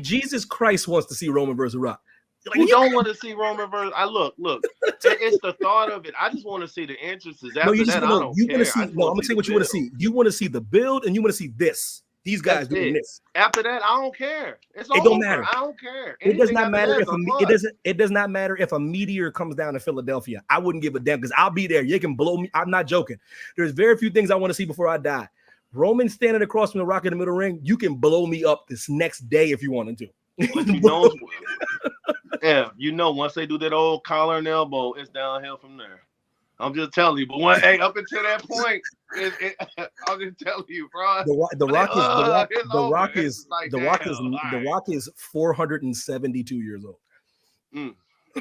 Jesus Christ wants to see Roman versus The Rock. Like, who don't want to see Roman versus? Look. It's the thought of it. I just want to see the entrances. After that, I don't care. I'm gonna say what you want to see. You want to see the build, and you want to see this. These guys doing this. After that, I don't care. It don't matter. I don't care. It does not matter if it does not matter if a meteor comes down to Philadelphia. I wouldn't give a damn because I'll be there. You can blow me. I'm not joking. There's very few things I want to see before I die. Roman standing across from The Rock in the middle ring. You can blow me up this next day if you wanted to. Once they do that old collar and elbow, it's downhill from there. I'm just telling you. But up until that point, I'm just telling you, bro. The Rock is 472 years old.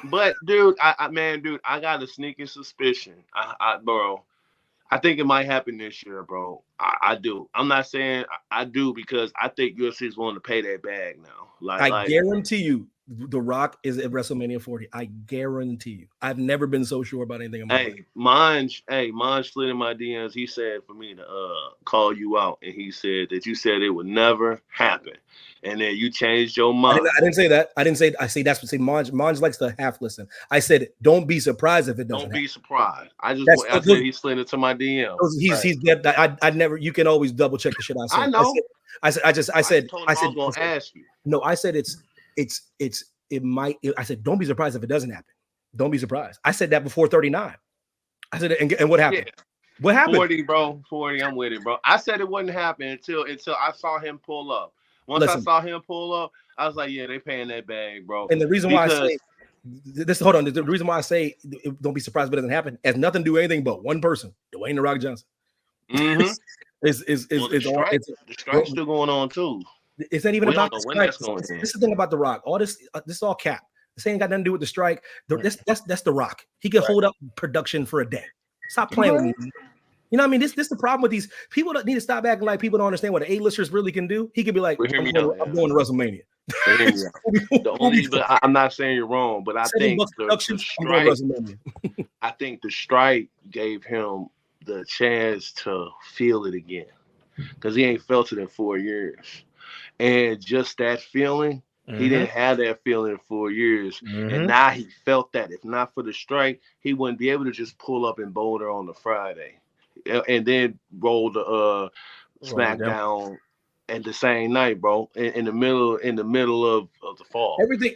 But dude, I got a sneaking suspicion. I think it might happen this year, bro. I do. I'm not saying I do because I think UFC is willing to pay that bag now. I guarantee you, The Rock is at WrestleMania 40. I guarantee you. I've never been so sure about anything in my life. Mine slid in my DMs. He said for me to call you out, and he said that you said it would never happen, and then you changed your mind. I didn't say that. I say that's what say. Monge likes to half listen. I said, don't be surprised if it doesn't. Don't be surprised. I said he slid into my DM. He's dead. I never. You can always double check the shit I said. I know. I said. I said. I was gonna ask you. No, I said it might. I said, don't be surprised if it doesn't happen. Don't be surprised. I said that before 39. I said, and what happened? Yeah. What happened? 40, bro. 40. I'm with it, bro. I said it wouldn't happen until I saw him pull up. Once I saw him pull up, I was like, yeah, they paying that bag, bro. And the reason why I say this hold on. The reason why I say don't be surprised if it doesn't happen has nothing to do with anything but one person, Dwayne The Rock Johnson. Mm-hmm. The strike's still going on too. It's not even about the strike. This is the thing about The Rock. All this is all cap. This ain't got nothing to do with the strike. That's The Rock. He can hold up production for a day. Stop playing with me. You know what I mean? This the problem with these people that need to stop acting like people don't understand what the A-listers really can do. He could be like, I'm going to WrestleMania. I'm not saying you're wrong, but I think the strike gave him the chance to feel it again because he ain't felt it in 4 years. And just that feeling, he didn't have that feeling in 4 years. And now he felt that. If not for the strike, he wouldn't be able to just pull up in Boulder on the Friday and then roll the SmackDown at the same night, bro. In the middle of the fall. Everything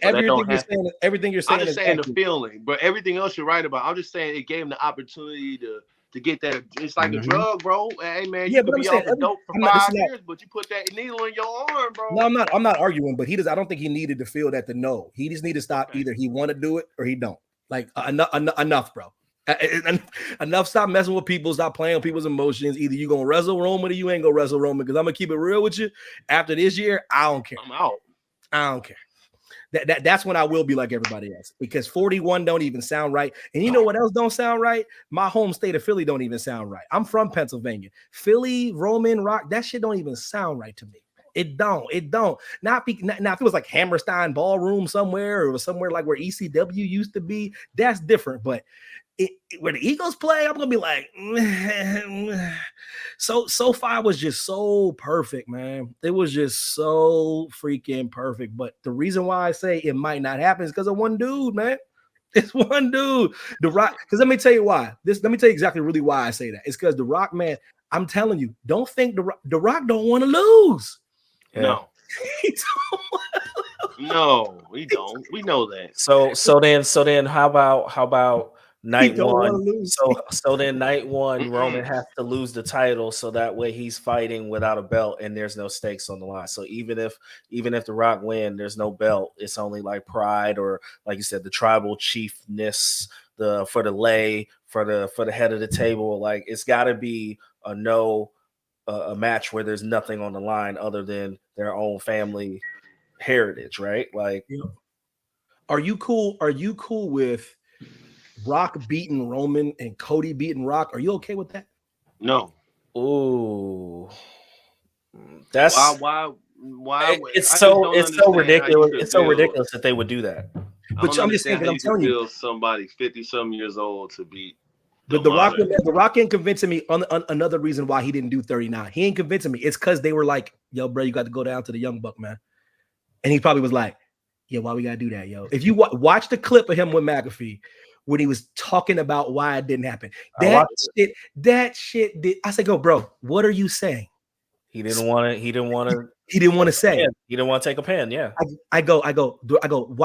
you're saying. I'm just saying the feeling, but everything else you're right about. I'm just saying it gave him the opportunity to get that. It's like a drug, bro. Hey man, you could be off the dope for 5 years, but you put that needle in your arm, bro. No, I'm not arguing, but I don't think he needed to feel that to know. He just need to stop. Either he want to do it or he don't. Like enough, bro. Enough. Stop messing with people. Stop playing with people's emotions. Either you gonna wrestle Roman or you ain't gonna wrestle Roman. Because I'm gonna keep it real with you. After this year, I don't care. I'm out. I don't care. That's when I will be like everybody else. Because 41 don't even sound right. And you know what else don't sound right? My home state of Philly don't even sound right. I'm from Pennsylvania. Philly, Roman, Rock, that shit don't even sound right to me. It don't. Now, if it was like Hammerstein Ballroom somewhere or somewhere like where ECW used to be, that's different. But where the Eagles play, I'm gonna be like, so far was just so perfect, man. It was just so freaking perfect. But the reason why I say it might not happen is because of one dude, man. It's one dude, The Rock. Because let me tell you why. Let me tell you exactly really why I say that. It's because The Rock, man. I'm telling you, don't think The Rock don't want to lose. Yeah. No. No, we don't. We know that. So then how about night one? So then night one, Roman has to lose the title so that way he's fighting without a belt and there's no stakes on the line. So even if The Rock win, there's no belt. It's only like pride or like you said, the tribal chiefness, for the lay, for the head of the table. Like it's got to be a match where there's nothing on the line other than their own family heritage, right? Like, are you cool with Rock beating Roman and Cody beating Rock? Are you okay with that? No. Ooh, that's why? It's so ridiculous. It's so ridiculous that they would do that. But I'm just saying, I'm telling you, somebody 50-some years old to beat. But the Rock ain't convincing me on another reason why he didn't do 39. He ain't convincing me. It's because they were like, yo, bro, you got to go down to the Young Buck, man. And he probably was like, yeah, why we got to do that, yo? If you watch the clip of him with McAfee when he was talking about why it didn't happen, that shit did. I said, go, bro, what are you saying? He didn't want to say. He didn't want to take a pen. Yeah. I go.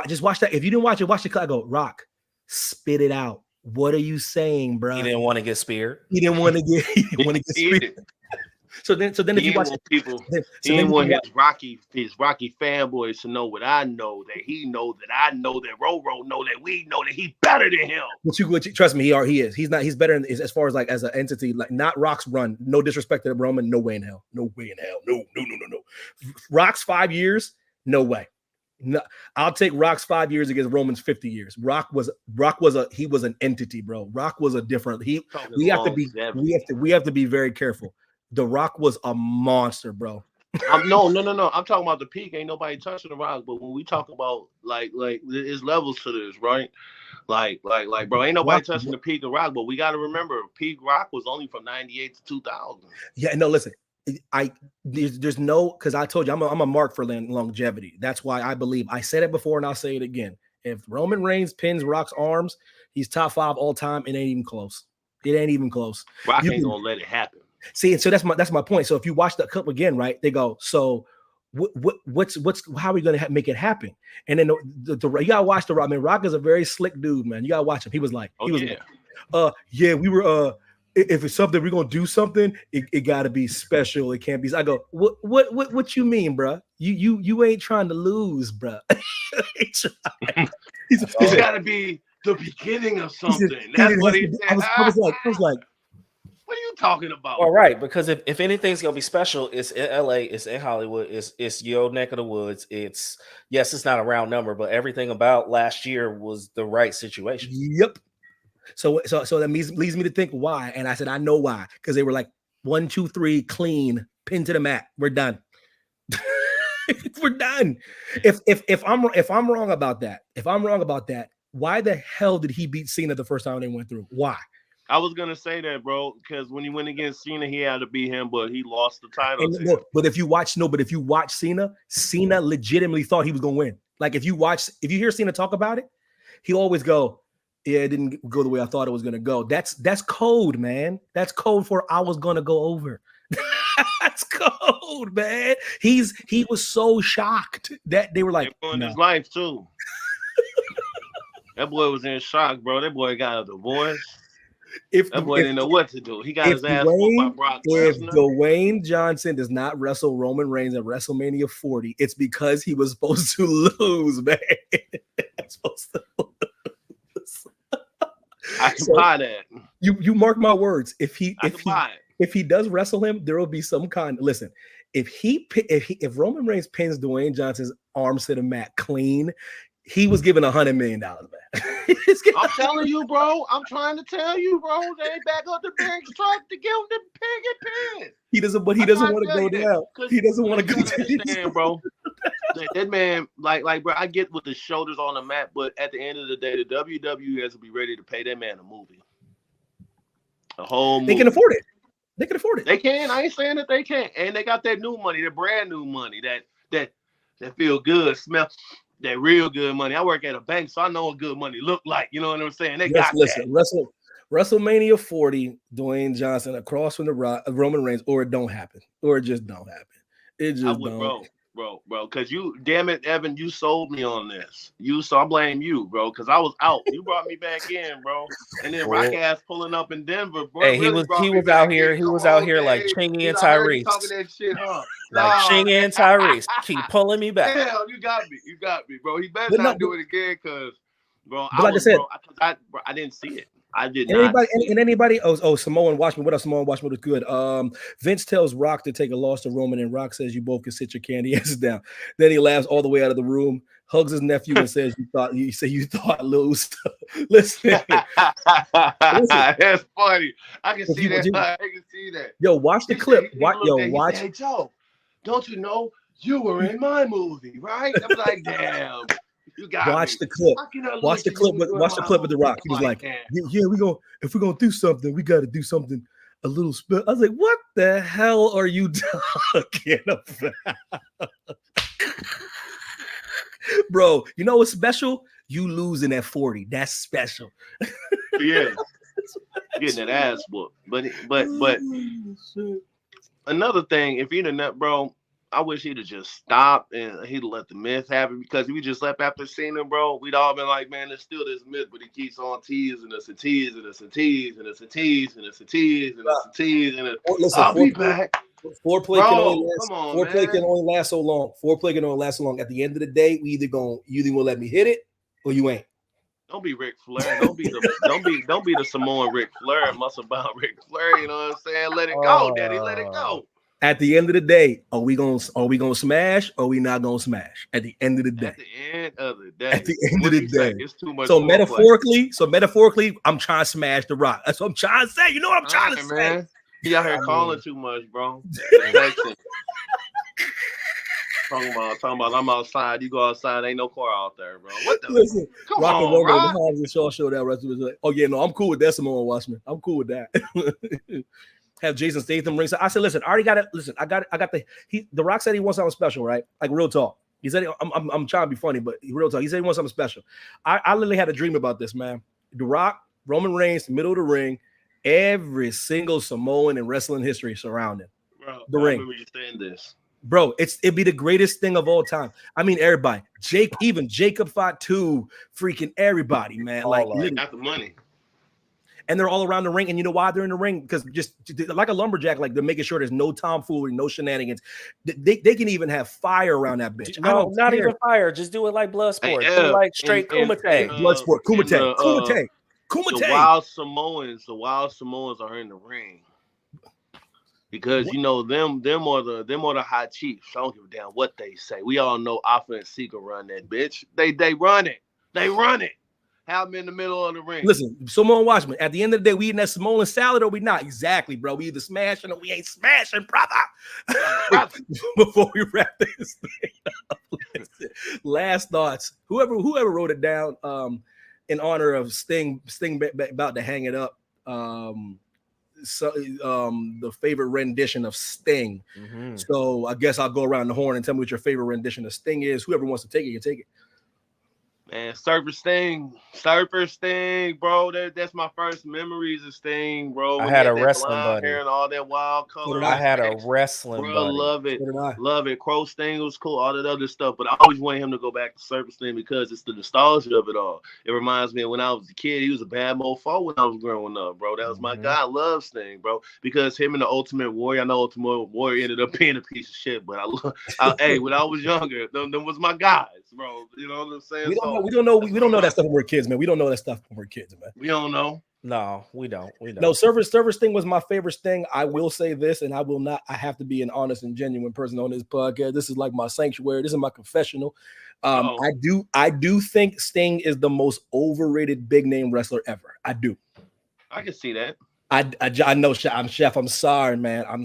Just watch that. If you didn't watch it, watch the clip. I go, Rock, spit it out. What are you saying, bro? He didn't want to get speared. He didn't want to get speared. So then if you watch people, he didn't want his Rocky fanboys to know what I know, that he know that I know, that Roro know, that we know that he's better than him. But you trust me, he is. He's not. He's better as far as like as an entity, like not Rock's run. No disrespect to Roman. No way in hell. No. Rock's 5 years. No way. No, I'll take Rock's 5 years against Roman's 50 years. Rock was an entity, bro. Rock was a different. We have to be very careful. The Rock was a monster, bro. No. I'm talking about the peak. Ain't nobody touching the Rock. But when we talk about like there's levels to this, right? Like, bro, ain't nobody touching the peak of Rock. But we got to remember, peak Rock was only from 98 to 2000. Yeah, no, listen. There's no, because I told you I'm a mark for longevity. That's why I believe, I said it before and I'll say it again. If Roman Reigns pins Rock's arms, he's top 5 all time. It ain't even close. Rock ain't gonna let it happen. See, and so that's my point. So if you watch the clip again, right, they go, so how are we gonna make it happen? And then you gotta watch the Rock. I mean, Rock is a very slick dude, man. You gotta watch him. He was like, we were if it's something we're gonna do something, it got to be special. It can't be. I go, what you mean, bro? You ain't trying to lose, bro. It's got to be the beginning of something. That's what he said. I was like, what are you talking about? All right, because if anything's gonna be special, it's in LA, it's in Hollywood, it's your neck of the woods. It's not a round number, but everything about last year was the right situation. Yep. So that leads me to think why, and I said I know why, because they were like 1, 2, 3, clean, pin to the mat, we're done. We're done. If I'm wrong about that, why the hell did he beat Cena the first time they went through? Why? I was gonna say that, bro, because when he went against Cena, he had to beat him, but he lost the title. But if you watch Cena legitimately thought he was gonna win. Like if you hear Cena talk about it, he always go, yeah, it didn't go the way I thought it was gonna go. That's code, man. That's code for I was gonna go over. That's code, man. He was so shocked that they were like, in his life too. That boy was in shock, bro. That boy got a divorce. That boy didn't know what to do. He got his ass whooped by Brock Lesnar. If Dwayne Johnson does not wrestle Roman Reigns at WrestleMania 40, it's because he was supposed to lose, man. Supposed to lose. I can buy that. You mark my words. If he does wrestle him, there will be some kind. Listen, if Roman Reigns pins Dwayne Johnson's arms to the mat clean, he was given $100 million back. I'm telling you, bro. I'm trying to tell you, bro. They back up the bench trying to give him the pin. He doesn't want to go down. He doesn't want to go down, bro. That man, like, bro, I get with the shoulders on the mat, but at the end of the day, the WWE has to be ready to pay that man a movie. A whole movie. They can afford it. They can. I ain't saying that they can't. And they got that new money, that brand new money, that feel good, smell. That real good money. I work at a bank, so I know what good money look like. You know what I'm saying? They got that. WrestleMania 40, Dwayne Johnson across from the Roman Reigns, or it don't happen, or it just don't happen. It just don't. Bro, because you, damn it, Evan, you sold me on this. I blame you, bro, because I was out. You brought me back in, bro. And then Rock ass pulling up in Denver, bro. Hey, he was out here. He was out here like Chingy and Tyrese. Talking that shit, huh? Like Chingy and Tyrese. Keep pulling me back. Hell, you got me, bro. He better not do it again, because, bro, I didn't see it. I did not. Anybody? Samoan Watchman. What up, Samoan Watchman was good. Vince tells Rock to take a loss to Roman, and Rock says you both can sit your candy asses down. Then he laughs all the way out of the room, hugs his nephew, and says you thought lose. Listen. That's funny. I can see that. Yo, watch the clip. Watch. Hey, Joe, don't you know you were in my movie, right? I'm like, damn. You got watch the clip. Watch the clip with the Rock. He was like, yeah, if we're gonna do something, we gotta do something a little I was like, what the hell are you talking about? Bro, you know what's special? You losing at 40. That's special. Yeah. Getting that ass whooped. But another thing, if he'd have not, bro, I wish he'd have just stopped and he'd let the myth happen, because if we just left after Cena, bro, we'd all been like, man, there's still this myth, but he keeps on teasing us and teasing us and teasing us and teasing us and teasing us and teasing us. Listen, I'll be back. Foreplay can only last so long. Foreplay can only last so long. At the end of the day, you either gonna let me hit it or you ain't. Don't be Ric Flair. Don't be the Samoan Ric Flair. Muscle bound Ric Flair. You know what I'm saying? Let it go, Daddy. Let it go. At the end of the day, are we gonna smash or are we not gonna smash? At the end of the day. It's too much. So metaphorically, I'm trying to smash the Rock. That's what I'm trying to say. You know what I'm trying to say? Man. He out here calling too much, bro. Talking about I'm outside. You go outside. Ain't no car out there, bro. What the? Listen, come Rock on, and Roman Rock. And the show that rest of it. Like, oh yeah, no, I'm cool with that. Samoan Watchman. I'm cool with that. Have Jason Statham ringside. I said, listen, I already got it. Listen, I got the Rock said he wants something special, right? Like real talk. He said I'm trying to be funny, but real talk. He said he wants something special. I literally had a dream about this, man. The Rock, Roman Reigns, the middle of the ring, every single Samoan in wrestling history surrounding the ring. I remember you saying this. Bro, it'd be the greatest thing of all time. I mean, everybody. Even Jacob Fatu, freaking everybody, man. Like, got the money. and they're all around the ring. And you know why they're in the ring? Because just like a lumberjack, like they're making sure there's no tomfoolery, no shenanigans. They can even have fire around that bitch. No, not even fire. Just do it like blood sport. Hey, do it like straight Kumite. Blood sport. Kumite. The Wild Samoans are in the ring. Because you know them are the high chiefs. I don't give a damn what they say. We all know Alpha and Seeker run that bitch. They run it. They run it. Have them in the middle of the ring. Listen, Samoan Watchman. At the end of the day, we eating that Samoan salad or we not? Exactly, bro. We either smashing or we ain't smashing, brother. Before we wrap this thing up, listen, last thoughts. Whoever wrote it down, in honor of Sting about to hang it up. The favorite rendition of Sting. Mm-hmm. So I guess I'll go around the horn and tell me what your favorite rendition of Sting is. Whoever wants to take it, can take it. Man, Surfer Sting, bro. That's my first memories of Sting, bro. I had a wrestling buddy. Hair and all that wild color. I had a wrestling buddy. Love it. Love it. Crow Sting was cool, all that other stuff. But I always wanted him to go back to Surfer Sting because it's the nostalgia of it all. It reminds me of when I was a kid. He was a bad mofo when I was growing up, bro. That was my guy. I love Sting, bro. Because him and the Ultimate Warrior, I know Ultimate Warrior ended up being a piece of shit, but hey, when I was younger, them was my guys, bro. You know what I'm saying? We don't know that stuff when we're kids, man. We don't know that stuff when we're kids, man. We don't know. No, we don't. No, Surfer Sting was my favorite Sting. I will say this, and I have to be an honest and genuine person on this podcast. This is like my sanctuary. This is my confessional. I do think Sting is the most overrated big name wrestler ever. I do. I can see that. I know, Chef. I'm sorry, man. I'm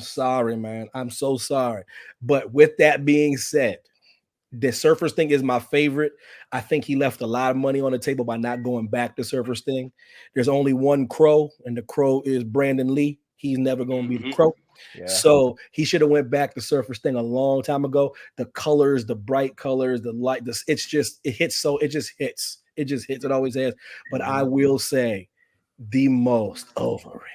so sorry. But with that being said, the Surfer Sting is my favorite. I think he left a lot of money on the table by not going back to Surfer Sting. There's only one Crow, and the Crow is Brandon Lee. He's never going to be the Crow. Yeah. So he should have went back to Surfer Sting a long time ago. The colors, the bright colors, the light, it just hits. It always has. But I will say the most overrated.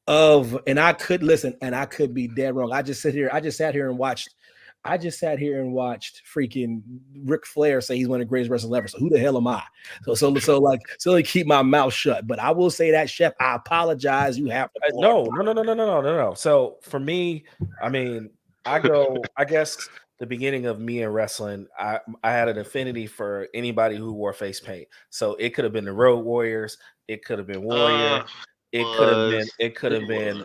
And I could be dead wrong. I just sat here and watched freaking Ric Flair say he's one of the greatest wrestlers ever. So who the hell am I? So keep my mouth shut. But I will say that, Chef, I apologize. You have to no. So for me, I mean, I guess the beginning of me and wrestling, I had an affinity for anybody who wore face paint. So it could have been the Road Warriors, it could have been Warrior. It could have been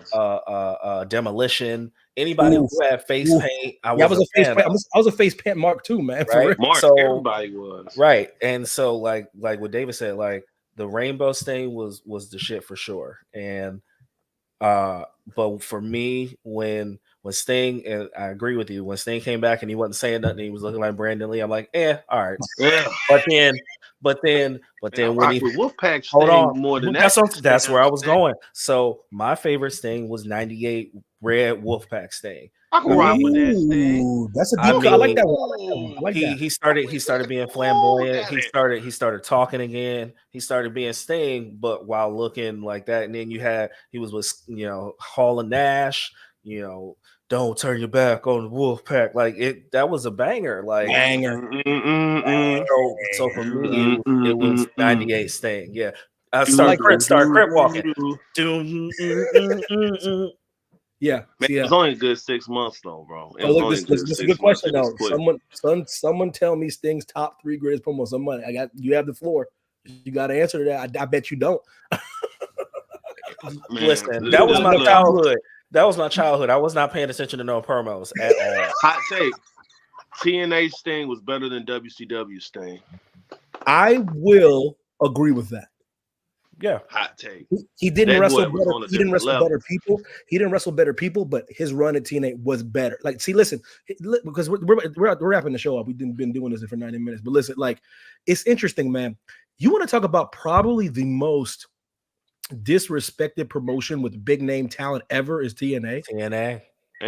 Demolition. Anybody who had face paint, I was a face paint mark too, man. Right? So everybody was right, and so like what David said, like the rainbow stain was the shit for sure. And but for me, when Sting, and I agree with you, when Sting came back and he wasn't saying nothing, he was looking like Brandon Lee. I'm like, all right, yeah. But then when he Wolfpack hold on, more than that's where I was going. So my favorite Sting was '98 Red Wolfpack Sting. I can rock with that Sting. That's a deep. I like that one. I like that. He started being flamboyant. He started talking again. He started being Sting, but while looking like that. And then he was with Hall and Nash. Don't turn your back on the Wolfpack. Like that was a banger. Like banger. So for me, it was '98 Sting. Yeah, I started crip walking. Yeah, it's only a good 6 months though, bro. This is a good question though. Someone tell me Sting's top 3 greatest promos. You have the floor. You got to answer to that. I bet you don't. Listen, that was my childhood. That was my childhood. I was not paying attention to no promos at all. Hot take. TNA Sting was better than WCW Sting. I will agree with that. Yeah. Hot take. He didn't wrestle better. He didn't wrestle better people. He didn't wrestle better people, but his run at TNA was better. Like, see, listen, because we're wrapping the show up. We've been doing this for 90 minutes. But listen, like, it's interesting, man. You want to talk about probably the most disrespected promotion with big name talent ever is TNA. And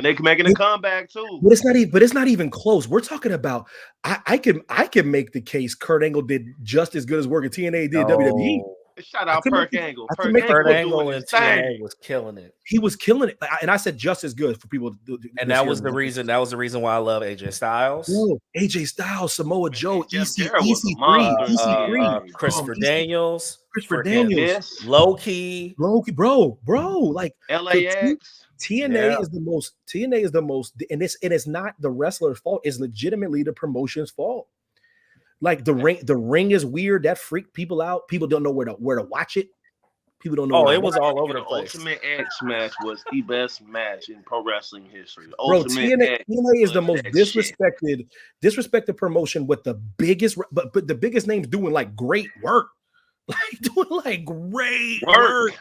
they making a comeback too. But it's not even close. We're talking about I can make the case Kurt Angle did just as good as work at TNA did WWE. Shout out Perk Angle. I Perk can make Kurt was Angle doing and his thing. TNA was killing it. He was killing it, and I said just as good for people to do. And that was the reason. That was the reason why I love AJ Styles. Whoa, AJ Styles, Samoa Joe, Jeff Jarrett was a EC3, monster. EC3, Christopher Daniels, Christopher freaking Daniels, Low Key, bro, like LAX. TNA is the most, and it's not the wrestler's fault. It's legitimately the promotion's fault. Like the ring is weird. That freaked people out. People don't know where to watch it. People don't know. Oh, it was all over the place. Ultimate X match was the best match in pro wrestling history. Bro, TNA is the most disrespected promotion with the biggest, but the biggest names doing like great work, like great work,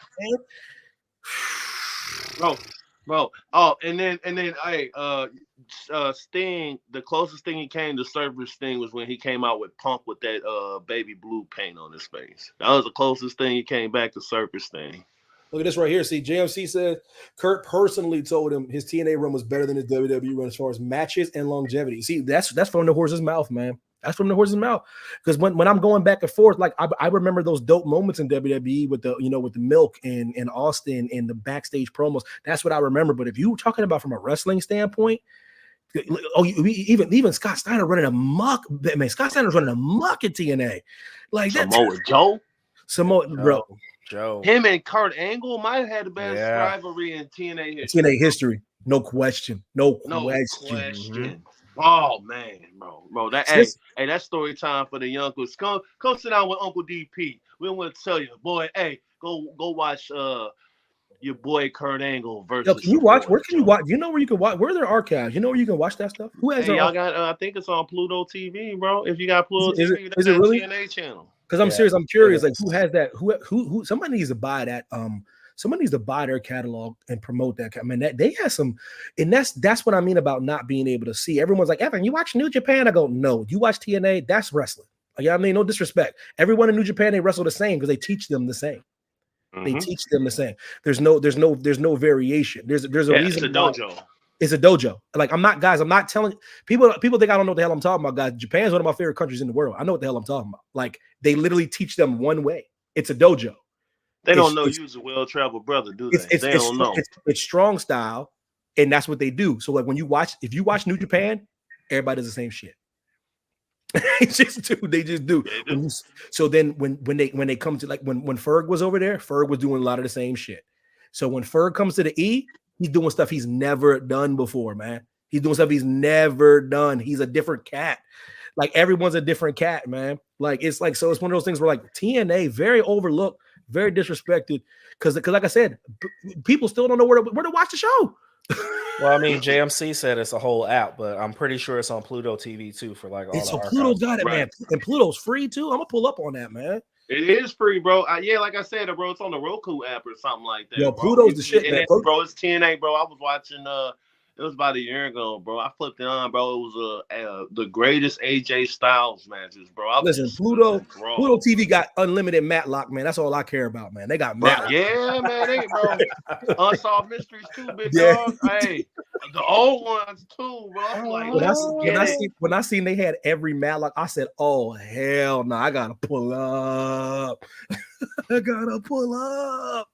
man. Bro. Oh, and then, hey, Sting. The closest thing he came to Surfer Sting was when he came out with Punk with that baby blue paint on his face. That was the closest thing he came back to Surfer Sting. Look at this right here. See, JMC said Kurt personally told him his TNA run was better than his WWE run as far as matches and longevity. See, that's from the horse's mouth, man. That's from the horse's mouth. Because when I'm going back and forth, like I remember those dope moments in WWE with the Milk and Austin and the backstage promos. That's what I remember. But if you were talking about from a wrestling standpoint, even Scott Steiner running amok. Man, Scott Steiner's running amok at TNA. Like that. Bro. Joe. Him and Kurt Angle might have had the best rivalry in TNA history. TNA history. No question. Mm-hmm. Oh man, bro. That story time for the youngsters. Come sit down with Uncle DP. We want to tell you, boy. Hey, go watch your boy Kurt Angle versus. Yo, can you watch? Where can you watch? You know where you can watch? Where are their archives? You know where you can watch that stuff? Who has y'all got? I think it's on Pluto TV, bro. If you got Pluto TV, is it really TNA channel? Because I'm serious. I'm curious. Like, who has that? Who? Somebody needs to buy that. Somebody needs to buy their catalog and promote that. I mean, that they have some, and that's what I mean about not being able to see. Everyone's like, Evan, you watch New Japan? I go, no. You watch TNA? That's wrestling. Like, I mean, no disrespect. Everyone in New Japan, they wrestle the same because they teach them the same. Mm-hmm. They teach them the same. There's no variation. There's a reason. It's a dojo. It's a dojo. Like, I'm not telling people think I don't know what the hell I'm talking about, guys. Japan's one of my favorite countries in the world. I know what the hell I'm talking about. Like, they literally teach them one way. It's a dojo. They don't know you's a well-traveled brother, do they? They don't know. It's strong style, and that's what they do. So, like, if you watch New Japan, everybody does the same shit. They just do. So then when they come to, like, when Ferg was over there, Ferg was doing a lot of the same shit. So when Ferg comes to the E, he's doing stuff he's never done before, man. He's doing stuff he's never done. He's a different cat. Like, everyone's a different cat, man. Like, it's like, so it's one of those things where, like, TNA, very overlooked, very disrespected, because like I said, people still don't know where to watch the show. Well, I mean, JMC said it's a whole app, but I'm pretty sure it's on Pluto TV too for like all the archives. Pluto's got it, man. And Pluto's free too. I'm gonna pull up on that, man. It is free, bro. Like I said, bro, it's on the Roku app or something like that. Yo, Pluto's the shit, man. Bro, it's TNA, bro. I was watching it was about a year ago, bro. I flipped it on, bro. It was the greatest AJ Styles matches, bro. Listen, Pluto TV got unlimited Matlock, man. That's all I care about, man. They got Matlock. Yeah, man, bro. Unsolved Mysteries too, big dog. Hey, the old ones too, bro. I'm like, when I seen they had every Matlock, I said, "Oh hell no! I gotta pull up. I gotta pull up."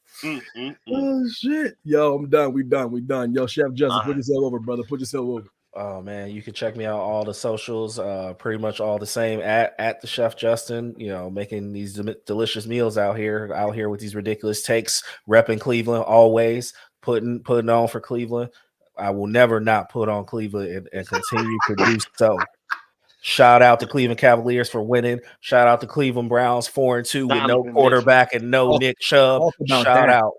Oh shit, yo, I'm done. We done. Yo, Chef Justin, put yourself over, brother. Put yourself over. Oh man, you can check me out all the socials, pretty much all the same at the Chef Justin. You know, making these delicious meals out here with these ridiculous takes, repping Cleveland always, putting on for Cleveland. I will never not put on Cleveland and continue to do so. Shout out to Cleveland Cavaliers for winning. Shout out to Cleveland Browns 4-2 with no quarterback and no Nick Chubb. Shout out.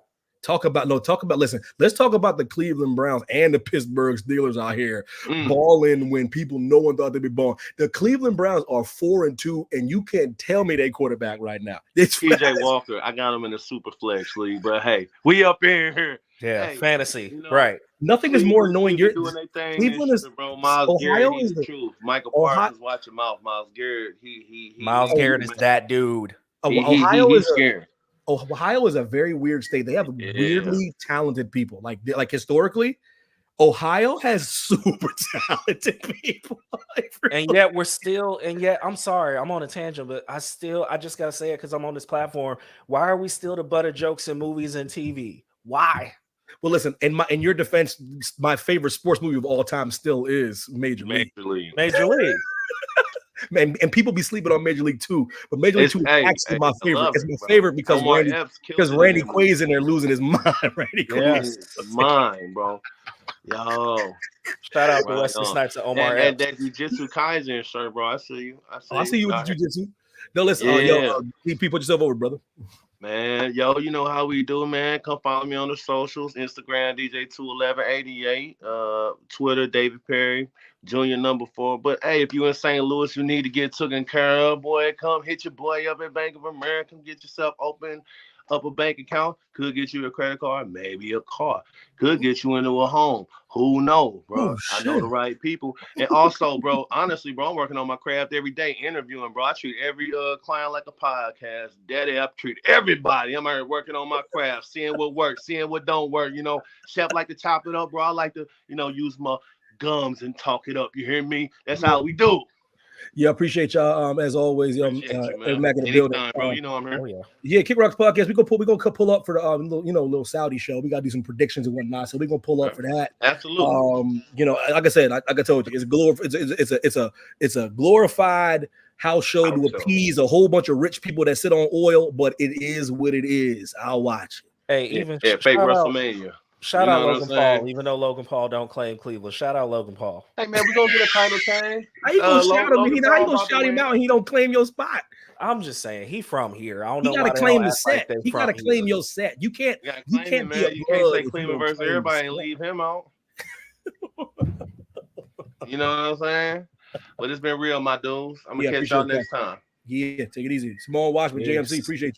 Listen, let's talk about the Cleveland Browns and the Pittsburgh Steelers out here balling when no one thought they'd be balling. The Cleveland Browns are 4-2, and you can't tell me they quarterback right now. It's PJ Walker. I got him in the super flex league, but hey, we up in here. Yeah, hey, fantasy, right? Nothing is more annoying. You're doing their thing. Cleveland is, bro. Miles Garrett, he's the truth. Michael Parsons, watch your mouth. Miles Garrett, Miles Garrett is that dude. Ohio is a very weird state. They have weirdly talented people. Like historically, Ohio has super talented people. And yet we're still, and yet I'm sorry, I'm on a tangent, but I just gotta say it because I'm on this platform. Why are we still the butt of jokes in movies and TV? Why? Well, listen, in your defense, my favorite sports movie of all time still is Major League. Major League. And people be sleeping on Major League 2, but Major League 2 is actually my favorite. It's my favorite because Randy Quaid's in there losing his mind. Randy Quaid's mind, bro. Yo, shout out to Wesley Snipes and Omar and that Jujitsu Kaisen shirt, bro. I see you. I see you with the Jujitsu. No, listen, yo, people, put yourself over, brother. Man, yo, you know how we do, man. Come follow me on the socials: Instagram DJ21188, Twitter David Perry Junior #4. But hey, if you in St. Louis, you need to get taken care of, boy. Come hit your boy up at Bank of America. Get yourself up a bank account. Could get you a credit card, maybe a car. Could get you into a home. Who knows, bro? I know the right people. And also, bro, honestly, bro, I'm working on my craft every day, interviewing, bro. I treat every client like a podcast. Daddy, I treat everybody. I'm out working on my craft, seeing what works, seeing what don't work. You know, chef like to chop it up, bro. I like to, use my gums and talk it up. You hear me? That's how we do. Yeah, appreciate y'all. As always, Mac in the building, bro. You know I'm here. Yeah, Kick Rocks podcast. We gonna pull up for the little Saudi show. We gotta do some predictions and whatnot. So we're gonna pull up for that. Absolutely. Like I said, like I told you, it's a glorified house show to appease a whole bunch of rich people that sit on oil. But it is what it is. I'll watch it. Hey, fake WrestleMania. Shout out Logan Paul, even though Logan Paul don't claim Cleveland. Shout out Logan Paul. Hey man, we gonna get a title change. How you gonna shout him? How you gonna shout him out and he don't claim your spot? I'm just saying he from here. I don't know. He gotta claim the set. He gotta claim your set. You can't. You can't say Cleveland versus everybody and leave him out. You know what I'm saying? But it's been real, my dudes. I'm gonna catch y'all next time. Yeah, take it easy. Small watch with JMC. Appreciate you, man.